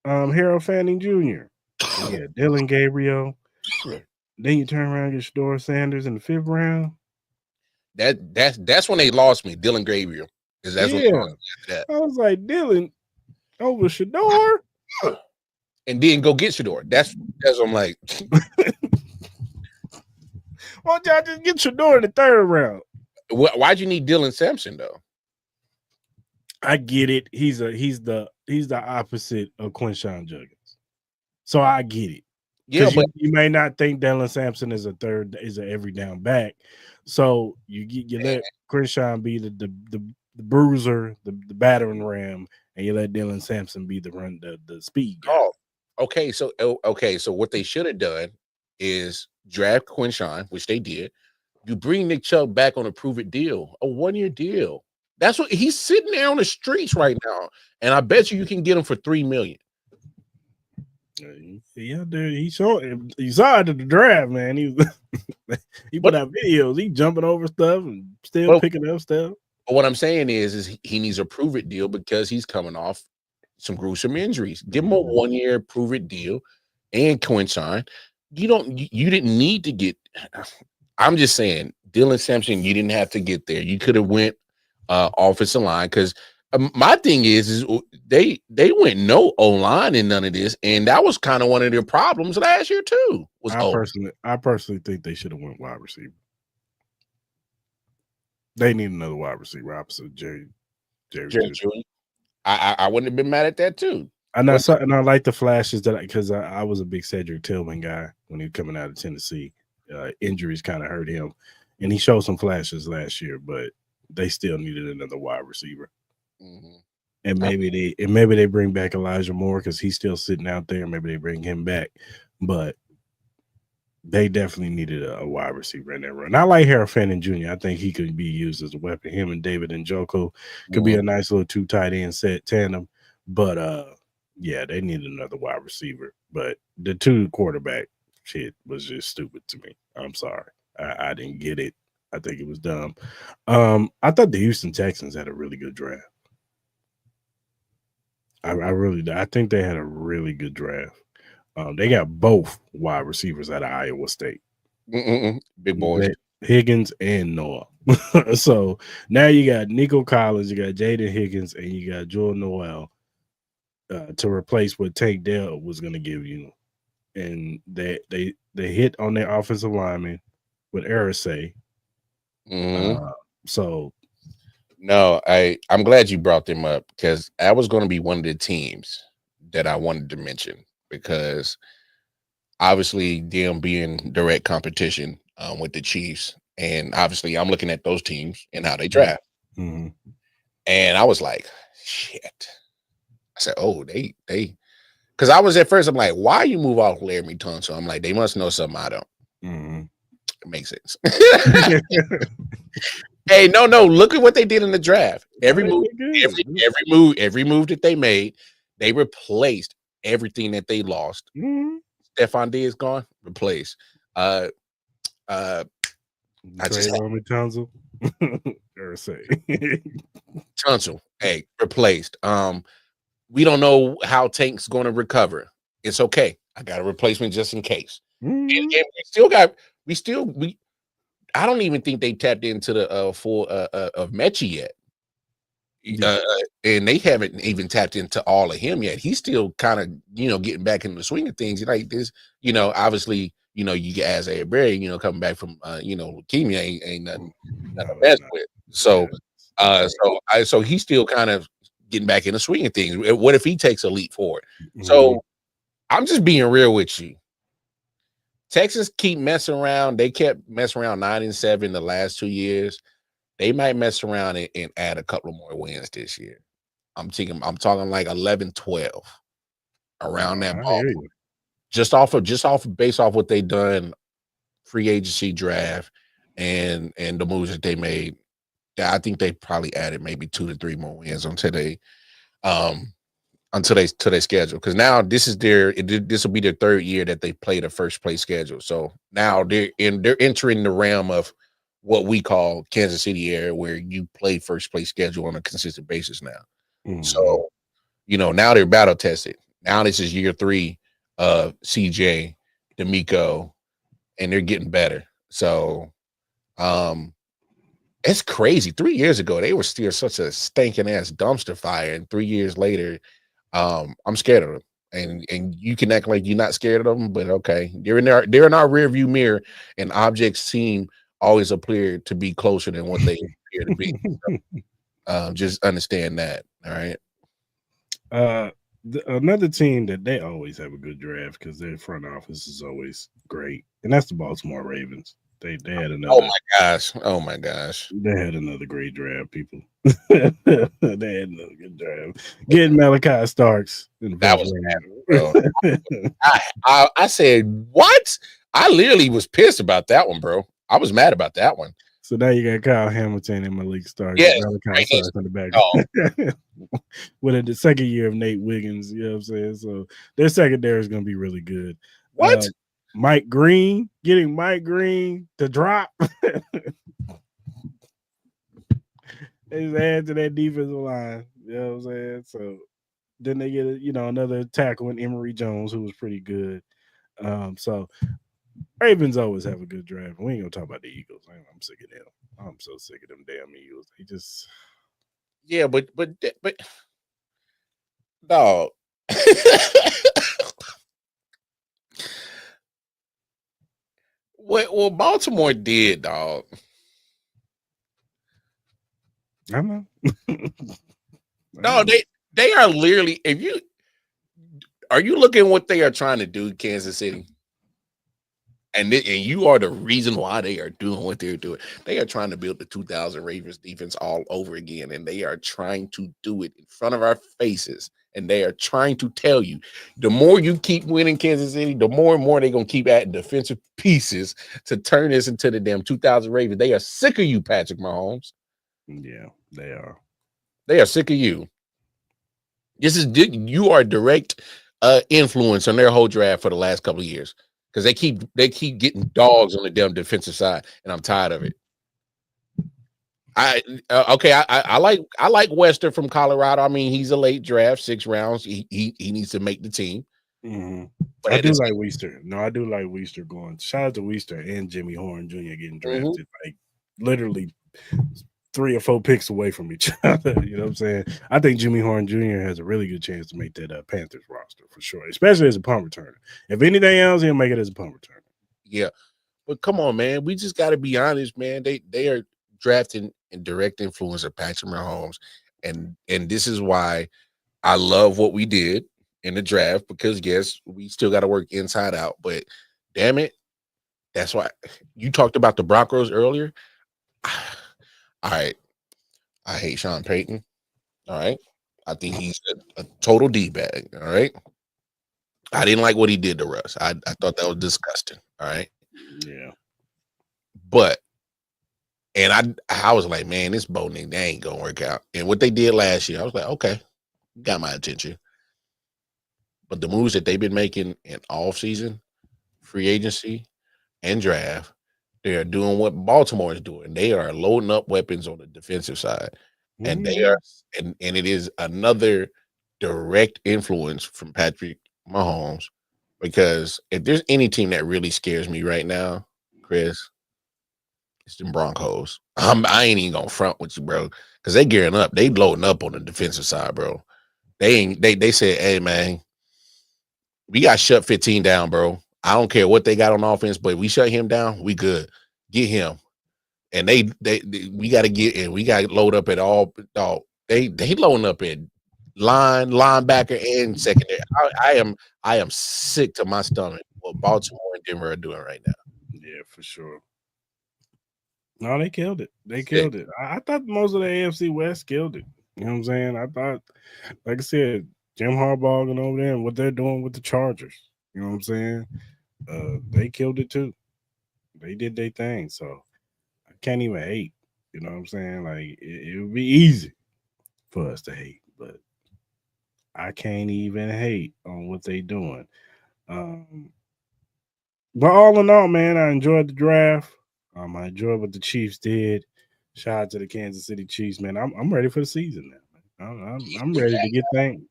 Harold Fanning Jr. Yeah, Dylan Gabriel. Then you turn around and get Shedeur Sanders in the 5th round. That's when they lost me, Dylan Gabriel. Because that's what I was like, Dylan over Shedeur. And then go get Shedeur. That's what I'm like. Why don't y'all just get Shedeur in the 3rd round? Why'd you need Dylan Sampson though? I get it. He's the opposite of Quinshawn Judkins. So I get it. Yeah, but you may not think Dylan Sampson is an every down back. So you let Crenshaw be the bruiser, the battering ram, and you let Dylan Sampson be the speed guy. Oh, okay. So what they should have done is draft Quinshawn, which they did. You bring Nick Chubb back on a prove it deal, a 1-year deal. That's what he's sitting there on the streets right now, and I bet you can get him for $3 million. Yeah, dude, he saw it at the draft, man. He put out videos. He jumping over stuff and still picking up stuff. But what I'm saying is he needs a prove it deal because he's coming off some gruesome injuries. Give him a 1-year prove it deal and Quinshawn. You didn't need to get. I'm just saying, Dylan Sampson, you didn't have to get there. You could have went offensive line because my thing is they went no O-line in none of this, and that was kind of one of their problems last year too. I personally think they should have went wide receiver. They need another wide receiver opposite Jerry. I wouldn't have been mad at that too. And I like the flashes because I was a big Cedric Tillman guy when he was coming out of Tennessee. Injuries kind of hurt him, and he showed some flashes last year, but they still needed another wide receiver. Mm-hmm. And maybe they bring back Elijah Moore because he's still sitting out there. Maybe they bring him back, but they definitely needed a wide receiver in that run. I like Harold Fanning Jr. I think he could be used as a weapon. Him and David Njoku could be a nice little 2 tight end set tandem. But yeah, they needed another wide receiver. But the 2 quarterback shit was just stupid to me. I'm sorry, I didn't get it. I think it was dumb. I thought the Houston Texans had a really good draft. I really do. I think they had a really good draft. They got both wide receivers out of Iowa State. Big boys. Higgins and Noah. So now you got Nico Collins, you got Jaden Higgins, and you got Joel Noel to replace what Tank Dell was going to give you. And they hit on their offensive lineman with Arrowhead. So no, I'm glad you brought them up because that was going to be one of the teams that I wanted to mention because obviously them being direct competition with the Chiefs, and obviously I'm looking at those teams and how they draft, and I was like, shit. I said, oh, they because I was at first, I'm like, why you move off Laramie Tunsil? I'm like, they must know something I don't. It makes sense. Hey, no, look at what they did in the draft. Every move that they made, they replaced everything that they lost. Stephon Diggs gone, replaced. Tunsil. Tunsil, hey, replaced. We don't know how Tank's going to recover. It's okay. I got a replacement just in case. And I don't even think they tapped into the full of Mechie yet. And they haven't even tapped into all of him yet. He's still kind of, getting back into the swing of things. Like this, obviously, you get Isaiah Berry, coming back from, leukemia ain't nothing to mess with. So he's still kind of getting back in the swing of things. What if he takes a leap forward? So I'm just being real with you. Texas keep messing around. They kept messing around 9-7 the last 2 years. They might mess around and add a couple more wins this year. I'm talking like 11-12 around that ball. Just based off what they done, free agency draft and the moves that they made. Yeah, I think they probably added maybe 2 to 3 more wins onto their schedule, because now this will be their 3rd year that they played a first place schedule. So now they're entering the realm of what we call Kansas City area, where you play first place schedule on a consistent basis now. So now they're battle tested. Now this is year 3 of CJ, D'Amico, and they're getting better. So it's crazy. 3 years ago they were still such a stinking ass dumpster fire, and 3 years later I'm scared of them, and you can act like you're not scared of them, but okay, they're in our rear view mirror, and objects seem always appear to be closer than what they appear to be. So, just understand that. All right. Another team that they always have a good draft because their front office is always great, and that's the Baltimore Ravens. They had another. Oh my gosh! They had another great draft. People, they had another good draft. Getting Malachi Starks in the That first was bad, bro. I said what? I literally was pissed about that one, bro. I was mad about that one. So now you got Kyle Hamilton and Malik Starks. Yes, Malachi Starks in the back. oh, With the second year of Nate Wiggins, you know what I'm saying? So their secondary is going to be really good. what? Mike Green, getting Mike Green to drop. They just add to that defensive line. You know what I'm saying? So then they get another tackle in Emory Jones, who was pretty good. So Ravens always have a good draft. We ain't gonna talk about the Eagles. I'm sick of them. I'm so sick of them damn Eagles. They just but dog. What Baltimore did, dog. I know. No, they are literally. Are you looking at what they are trying to do, Kansas City? And you are the reason why they are doing what they're doing. They are trying to build the 2000 Ravens defense all over again, and they are trying to do it in front of our faces. And they are trying to tell you, the more you keep winning Kansas City, the more and more they're going to keep adding defensive pieces to turn this into the damn 2000 Ravens. They are sick of you, Patrick Mahomes. Yeah, they are. They are sick of you. You are direct influence on their whole draft for the last couple of years. Because they keep getting dogs on the damn defensive side, and I'm tired of it. I like Wester from Colorado. I mean, he's a late draft, 6 rounds. He needs to make the team. Mm-hmm. But I do like Weister. No, I do like Weister going. Shout out to Weister and Jimmy Horn Jr. getting drafted like literally 3 or 4 picks away from each other. You know what I'm saying? I think Jimmy Horn Jr. has a really good chance to make that Panthers roster for sure, especially as a punt returner. If anything else, he'll make it as a punt returner. Yeah, but come on, man. We just got to be honest, man. They are drafting in direct influence of Patrick Mahomes, and this is why I love what we did in the draft, because yes, we still got to work inside out, but damn it, that's why you talked about the Broncos earlier. All right, I hate Sean Payton. All right, I think he's a total D-bag. All right, I didn't like what he did to Russ. I thought that was disgusting. All right, yeah, but I was like, man, this boating they ain't gonna work out. And what they did last year, I was like, okay, got my attention. But the moves that they've been making in off season, free agency, and draft, they are doing what Baltimore is doing. They are loading up weapons on the defensive side. And they are, and it is another direct influence from Patrick Mahomes, because if there's any team that really scares me right now, Chris, it's the Broncos. I ain't even gonna front with you, bro, because they gearing up. They loading up on the defensive side, bro. They said, hey man, we got shut 15 down, bro. I don't care what they got on offense, but we shut him down, we good. Get him. And we got to get in. We got to load up at all. Dog, they loading up at linebacker, and secondary. I am sick to my stomach what Baltimore and Denver are doing right now. Yeah, for sure. No, they killed it. They killed it. I thought most of the AFC West killed it. You know what I'm saying? I thought, like I said, Jim Harbaugh going over there and what they're doing with the Chargers. You know what I'm saying? They killed it too. They did their thing. So I can't even hate. You know what I'm saying? Like it would be easy for us to hate, but I can't even hate on what they doing. But all in all, man, I enjoyed the draft. I enjoyed what the Chiefs did. Shout out to the Kansas City Chiefs, man. I'm ready for the season now. I'm ready to get things.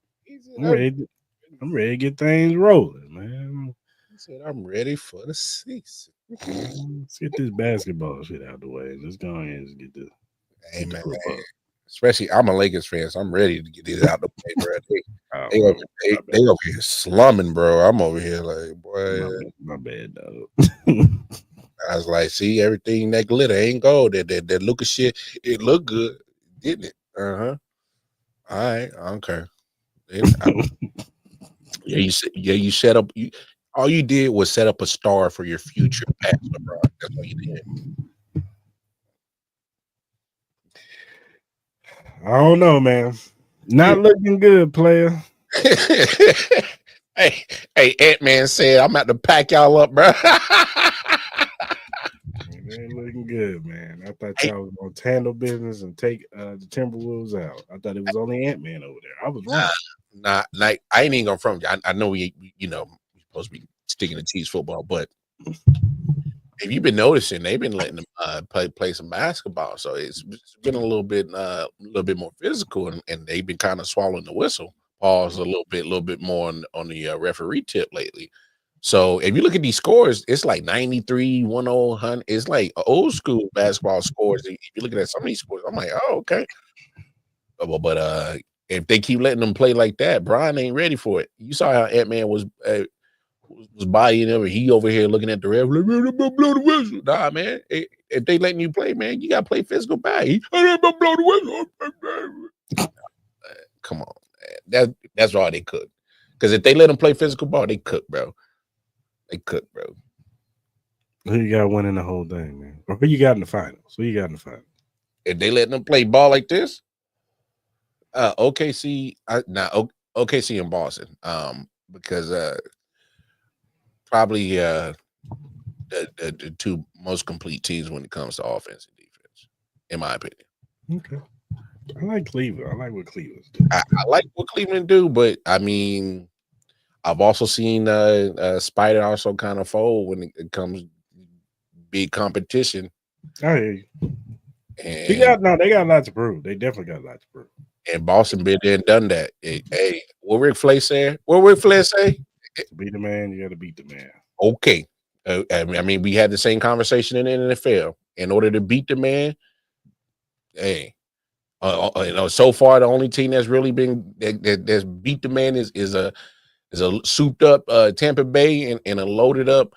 I'm ready to get things rolling, man. He said, "I'm ready for the season." Let's get this basketball shit out the way. Let's go ahead and get the. Hey, man. Especially, I'm a Lakers fan, so I'm ready to get this out the way, bro. They over here slumming, bro. I'm over here like, boy. My bad, dog. I was like, see, everything that glitter ain't gold. That look of shit, it looked good, didn't it? All right, I don't care. You set up. All you did was set up a star for your future past, LeBron. That's all you did. I don't know, man. Not looking good, player. hey, Ant-Man said, I'm about to pack y'all up, bro. It ain't looking good, man. I thought y'all was gonna handle business and take the Timberwolves out. I thought it was only Ant-Man over there. I was wrong. Like I ain't even gonna front you. I know we're supposed to be sticking to cheese football, but if you've been noticing, they've been letting them play some basketball, so it's been a little bit more physical, and they've been kind of swallowing the whistle. Pause a little bit more on the referee tip lately. So if you look at these scores, it's like 93, 100. It's like old school basketball scores. If you look at some of these scores, I'm like, oh, okay. But if they keep letting them play like that, Brian ain't ready for it. You saw how Ant-Man was buying him. He over here looking at the ref, like, blow the whistle. Nah, man. If they letting you play, man, you got to play physical back. Blow the whistle. Come on. That's all they cook. Because if they let them play physical ball, they cook, bro. They cook, bro. Who you got winning the whole thing, man? Or who you got in the finals? Who you got in the finals? If they letting them play ball like this, OKC in Boston. Because probably the two most complete teams when it comes to offense and defense, in my opinion. Okay. I like Cleveland. I like what Cleveland's doing. I like what Cleveland do, but I mean, I've also seen Spider also kind of fold when it comes big competition. I hear you. And they got a lot to prove. They definitely got a lot to prove. And Boston been there and done that. Hey, what Rick Flair say? What Rick Flair say? To beat the man, you got to beat the man. Okay. I mean, we had the same conversation in the NFL. In order to beat the man, hey, so far the only team that's really been that's beat the man is a souped up Tampa Bay and a loaded up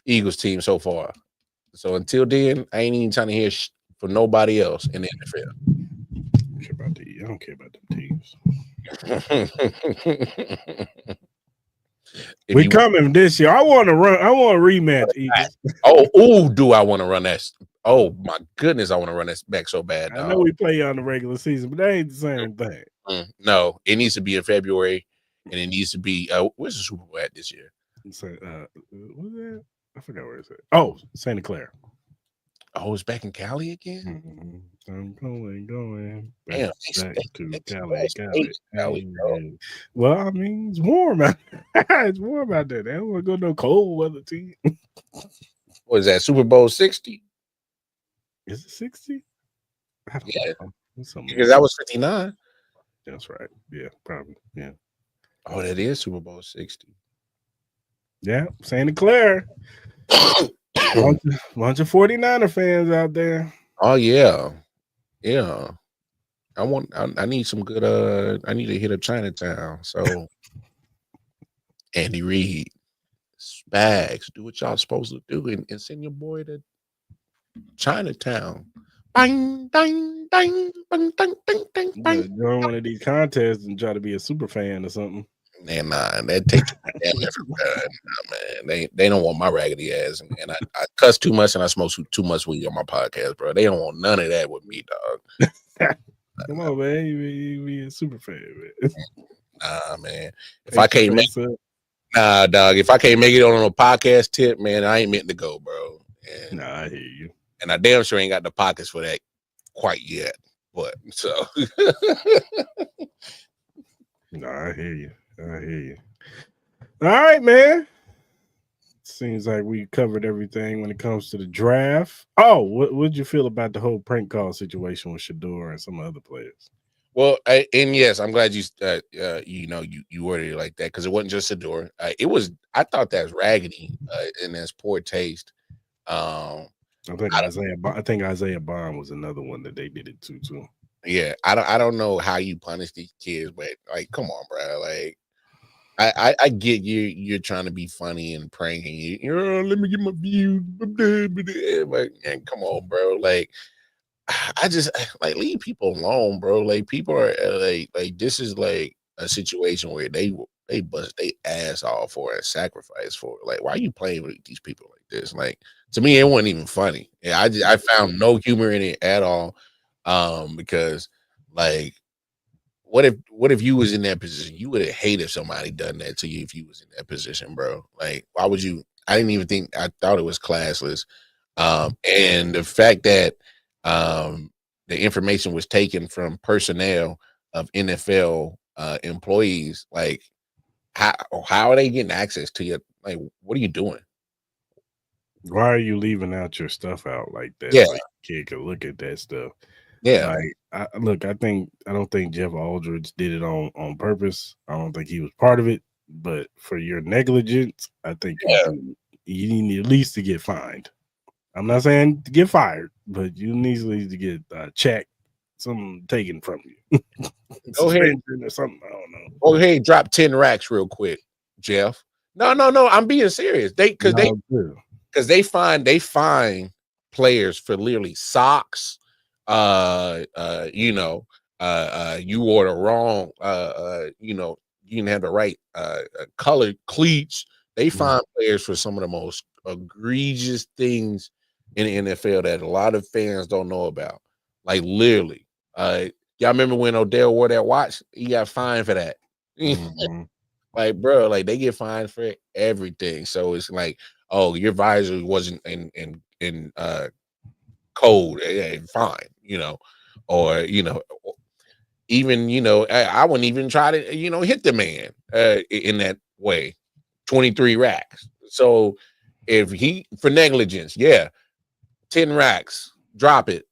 Eagles team so far. So until then, I ain't even trying to hear for nobody else in the NFL. I don't care about them teams. We coming this year. I want a rematch. Do I want to run that? Oh my goodness, I want to run that back so bad. I know we play on the regular season, but that ain't the same thing. No, it needs to be in February, and it needs to be. Where's the Super Bowl at this year? What's that? I forgot where it's at. Oh, Santa Clara. Oh, it's back in Cali again. Mm-hmm. I'm going back to Cali. Well, I mean, it's warm out there. It's warm out there. They don't want to go no cold weather team. What is that? Super Bowl 60? Is it 60? Yeah, because that was 59. That's right. Yeah, probably. Yeah. Oh, that is Super Bowl 60. Yeah, Santa Clara. Bunch of 49er fans out there. Oh yeah. I need some good I need to hit up Chinatown. So Andy Reid, Spags, do what y'all supposed to do and send your boy to Chinatown. Bang, bang, bang, bang, bang, bang, bang, bang. Join one of these contests and try to be a super fan or something. And that takes damn effort. Man, they don't want my raggedy ass, and I cuss too much and I smoke too much weed on my podcast, bro. They don't want none of that with me, dog. Come on, man, you be a super fan, man. Nah, man. If I can't make dog. If I can't make it on a podcast tip, man, I ain't meant to go, bro. And, I hear you. And I damn sure ain't got the pockets for that quite yet. But so, no, I hear you. All right, man. Seems like we covered everything when it comes to the draft. Oh, what did you feel about the whole prank call situation with Shador and some other players? Well, yes, I'm glad you worded it like that because it wasn't just Shador. It was. I thought that was raggedy and that's poor taste. I think Isaiah Bond was another one that they did it to too. Yeah, I don't know how you punish these kids, but like, come on, bro. Like, I get you're trying to be funny and pranking you. Let me get my views. But and come on, bro. Like, I just like leave people alone, bro. Like, people are like this is like a situation where they bust their ass off for a sacrifice for it. Like, why are you playing with these people like this? Like, to me, it wasn't even funny. Yeah, I found no humor in it at all. Because like, what if you was in that position? You would have hated if somebody done that to you if you was in that position, bro. Like, why would you? I didn't even think. I thought it was classless. And the fact that the information was taken from personnel of NFL employees, like how are they getting access to you? Like, what are you doing? Why are you leaving out your stuff out like that? Yeah. So kid could look at that stuff. Yeah. Like, I don't think Jeff Aldridge did it on purpose. I don't think he was part of it. But for your negligence, I think you need at least to get fined. I'm not saying to get fired, but you need to get checked, something taken from you. Go ahead or something. I don't know. Go ahead, drop 10 racks real quick, Jeff. No. I'm being serious. They find players for literally socks. You wore the wrong. You didn't have the right colored cleats. They find players for some of the most egregious things in the NFL that a lot of fans don't know about. Like, literally, y'all remember when Odell wore that watch? He got fined for that. Like, bro, like they get fined for everything. So it's like, oh, your visor wasn't in code, fine, or even I wouldn't even try to hit the man in that way. 23 racks. So if he for negligence, 10 racks, drop it.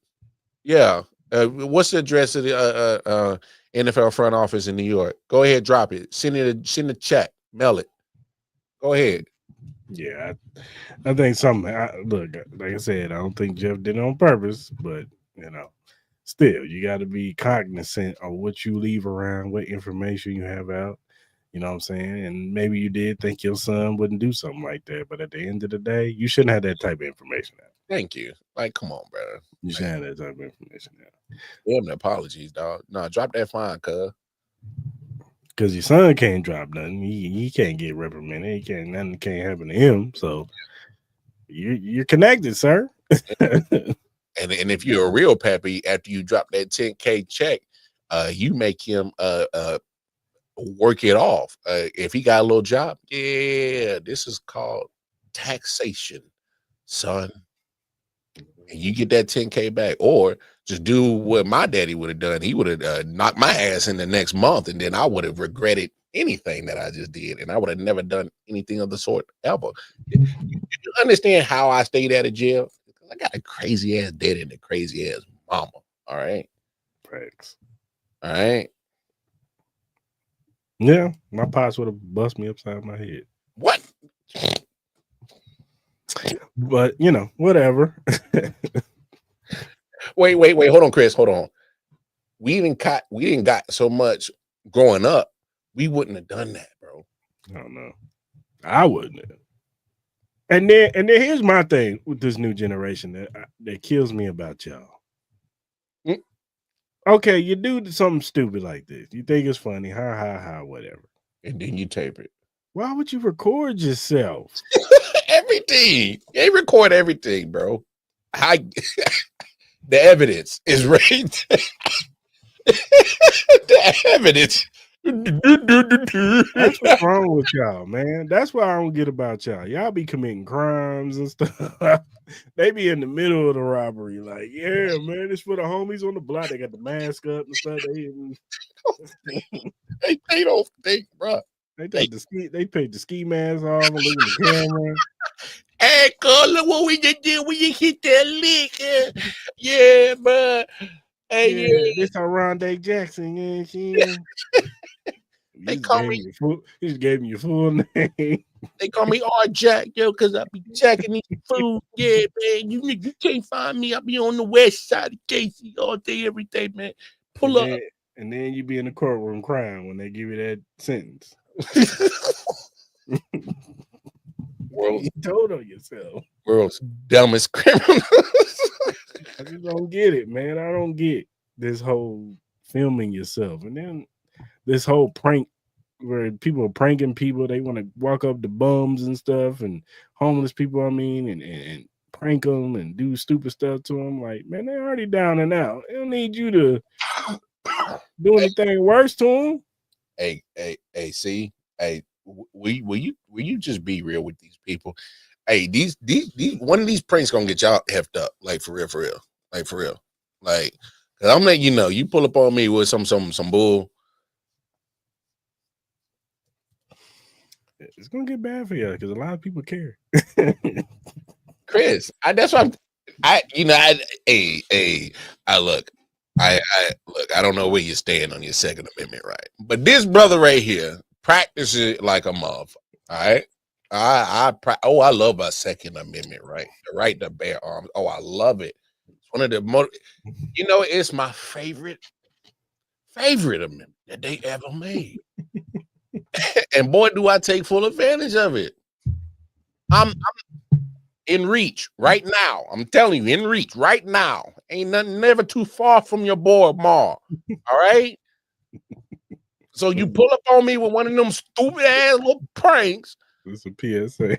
Yeah. What's the address of the NFL front office in New York? Go ahead, drop it. Send a check, mail it. Go ahead. Yeah, I think something. Look, like I said, I don't think Jeff did it on purpose, but still, you got to be cognizant of what you leave around, what information you have out. You know what I'm saying? And maybe you did think your son wouldn't do something like that, but at the end of the day, you shouldn't have that type of information out. Thank you. Like, come on, bro. You should have that type of information out. Damn, apologies, dog. No, drop that fine, cuz. Because your son can't drop nothing. He can't get reprimanded. Nothing can't happen to him. So you're connected, sir. And if you're a real pappy, after you drop that 10K check, you make him work it off. If he got a little job, this is called taxation, son. And you get that 10K back, or just do what my daddy would have done. He would have knocked my ass in the next month, and then I would have regretted anything that I just did, and I would have never done anything of the sort ever. You understand how I stayed out of jail? Because I got a crazy ass daddy and a crazy ass mama. All right. Thanks. All right. Yeah, my pops would have bust me upside my head. What? But whatever. Wait. Hold on, Chris. Hold on. We didn't got so much growing up. We wouldn't have done that, bro. I don't know. I wouldn't have. And then here's my thing with this new generation that kills me about y'all. Okay, you do something stupid like this. You think it's funny, ha, whatever. And then you tape it. Why would you record yourself? Everything. They record everything, bro. The evidence is right. The evidence. That's what's wrong with y'all, man. That's what I don't get about y'all. Y'all be committing crimes and stuff. They be in the middle of the robbery, like, yeah, man, it's for the homies on the block. They got the mask up and stuff. They don't think, bro. They paid the ski mask off and look at the camera. Hey, cuz, look what we just did. We just hit that lick. Yeah, bro. Hey, yeah. This Rondé Jackson. Yeah, They call me. He just gave me your full name. They call me R Jack, because I be jacking these food. Yeah, man. You can't find me. I be on the west side of Casey all day, every day, man. Pull up. And then you be in the courtroom crying when they give you that sentence. You told on yourself. World's dumbest criminals. I just don't get it, man. I don't get this whole filming yourself. And then this whole prank where people are pranking people. They want to walk up to bums and stuff and homeless people. I mean, and prank them and do stupid stuff to them. Like, man, they're already down and out. They don't need you to do anything worse to them. Hey, see, hey, will you just be real with these people? Hey, these one of these pranks gonna get y'all heffed up, like for real, like for real, like. Cause I'm letting you know, you pull up on me with some bull. It's gonna get bad for you because a lot of people care. Chris, that's why I look. I don't know where you stand on your Second Amendment right, but this brother right here practices it like a motherfucker. All right, I love our Second Amendment right, the right to bear arms. Oh, I love it. It's one of the most, it's my favorite amendment that they ever made, and boy, do I take full advantage of it. I'm in reach right now. I'm telling you, in reach right now. Ain't nothing never too far from your boy Mar. All right. So you pull up on me with one of them stupid ass little pranks. It's a PSA.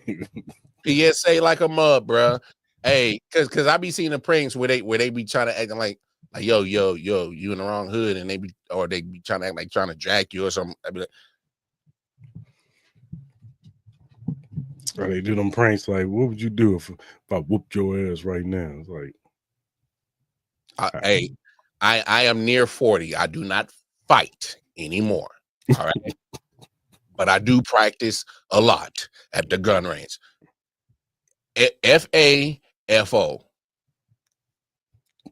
PSA like a mud, bro. Hey, cause I be seeing the pranks where they be trying to act like yo, you in the wrong hood, and they be trying to act like trying to jack you or something. I be like, or they do them pranks like, what would you do if I whooped your ass right now? It's like, hey, I am near 40. I do not fight anymore. All right. But I do practice a lot at the gun range. FAFO.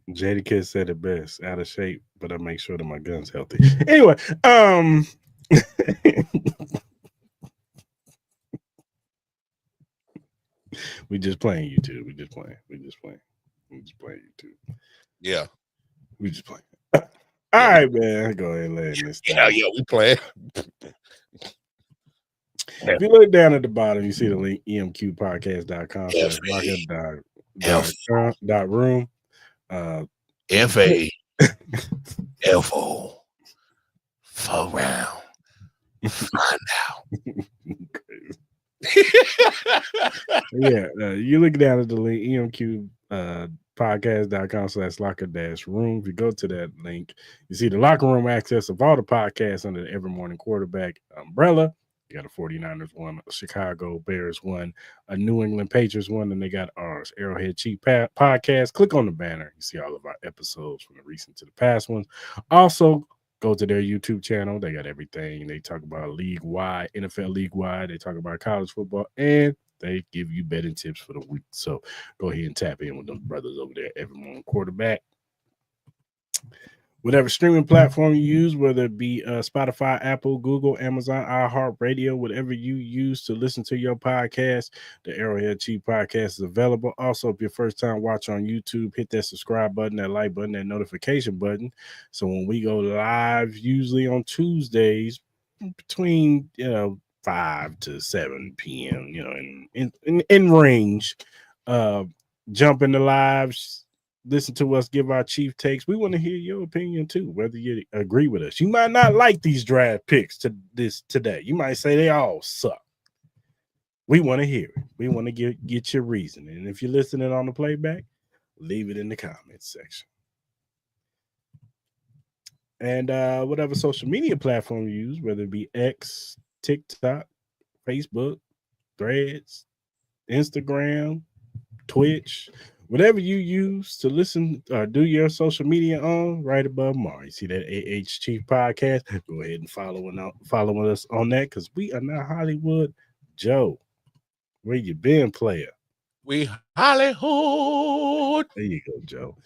Jadakiss said it best, out of shape, but I make sure that my gun's healthy. Anyway, we just playing YouTube. We just playing YouTube. Yeah. We just playing. All right, man. Go ahead and let this. Yeah, we playing. If you look down at the bottom, you see the link emqpodcast.com/room. FAFO for round. Find out. Yeah, you look down at the link emqpodcast.com/locker-room. If you go to that link, you see the locker room access of all the podcasts under the Every Morning Quarterback umbrella. You got a 49ers one, a Chicago Bears one, a New England Patriots one, and they got ours, Arrowhead Chief Podcast. Click on the banner. You see all of our episodes from the recent to the past ones. Also, go to their YouTube channel. They got everything. They talk about league-wide, NFL league-wide. They talk about college football, and they give you betting tips for the week. So go ahead and tap in with those brothers over there, Every Morning Quarterback. Whatever streaming platform you use, whether it be Spotify, Apple, Google, Amazon, iHeartRadio, whatever you use to listen to your podcast, the Arrowhead Chief Podcast is available. Also, if you're first time watching on YouTube, hit that subscribe button, that like button, that notification button. So when we go live, usually on Tuesdays, between 5 to 7 p.m., in range, jump into lives. Listen to us give our chief takes. We want to hear your opinion too, whether you agree with us. You might not like these draft picks today. You might say they all suck. We want to hear it. We want to get your reason. And if you're listening on the playback, leave it in the comments section. And whatever social media platform you use, whether it be X, TikTok, Facebook, Threads, Instagram, Twitch, whatever you use to listen or do your social media on, right above Mar. You see that AH Chief Podcast? Go ahead and follow us on that, because we are not Hollywood. Joe, where you been, player? We Hollywood. There you go, Joe.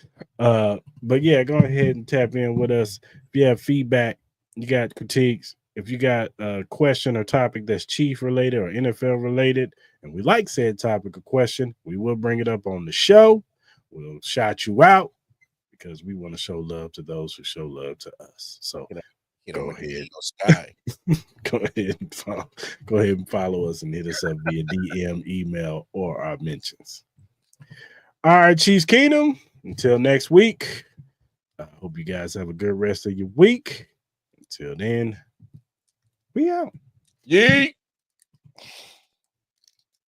But yeah, go ahead and tap in with us. If you have feedback, you got critiques, if you got a question or topic that's Chief related or NFL related, and we like said topic or question, we will bring it up on the show. We'll shout you out because we want to show love to those who show love to us. So go ahead. Go ahead and follow us and hit us up via DM, email, or our mentions. All right, Chiefs Kingdom. Until next week, I hope you guys have a good rest of your week. Until then, We out. Yee.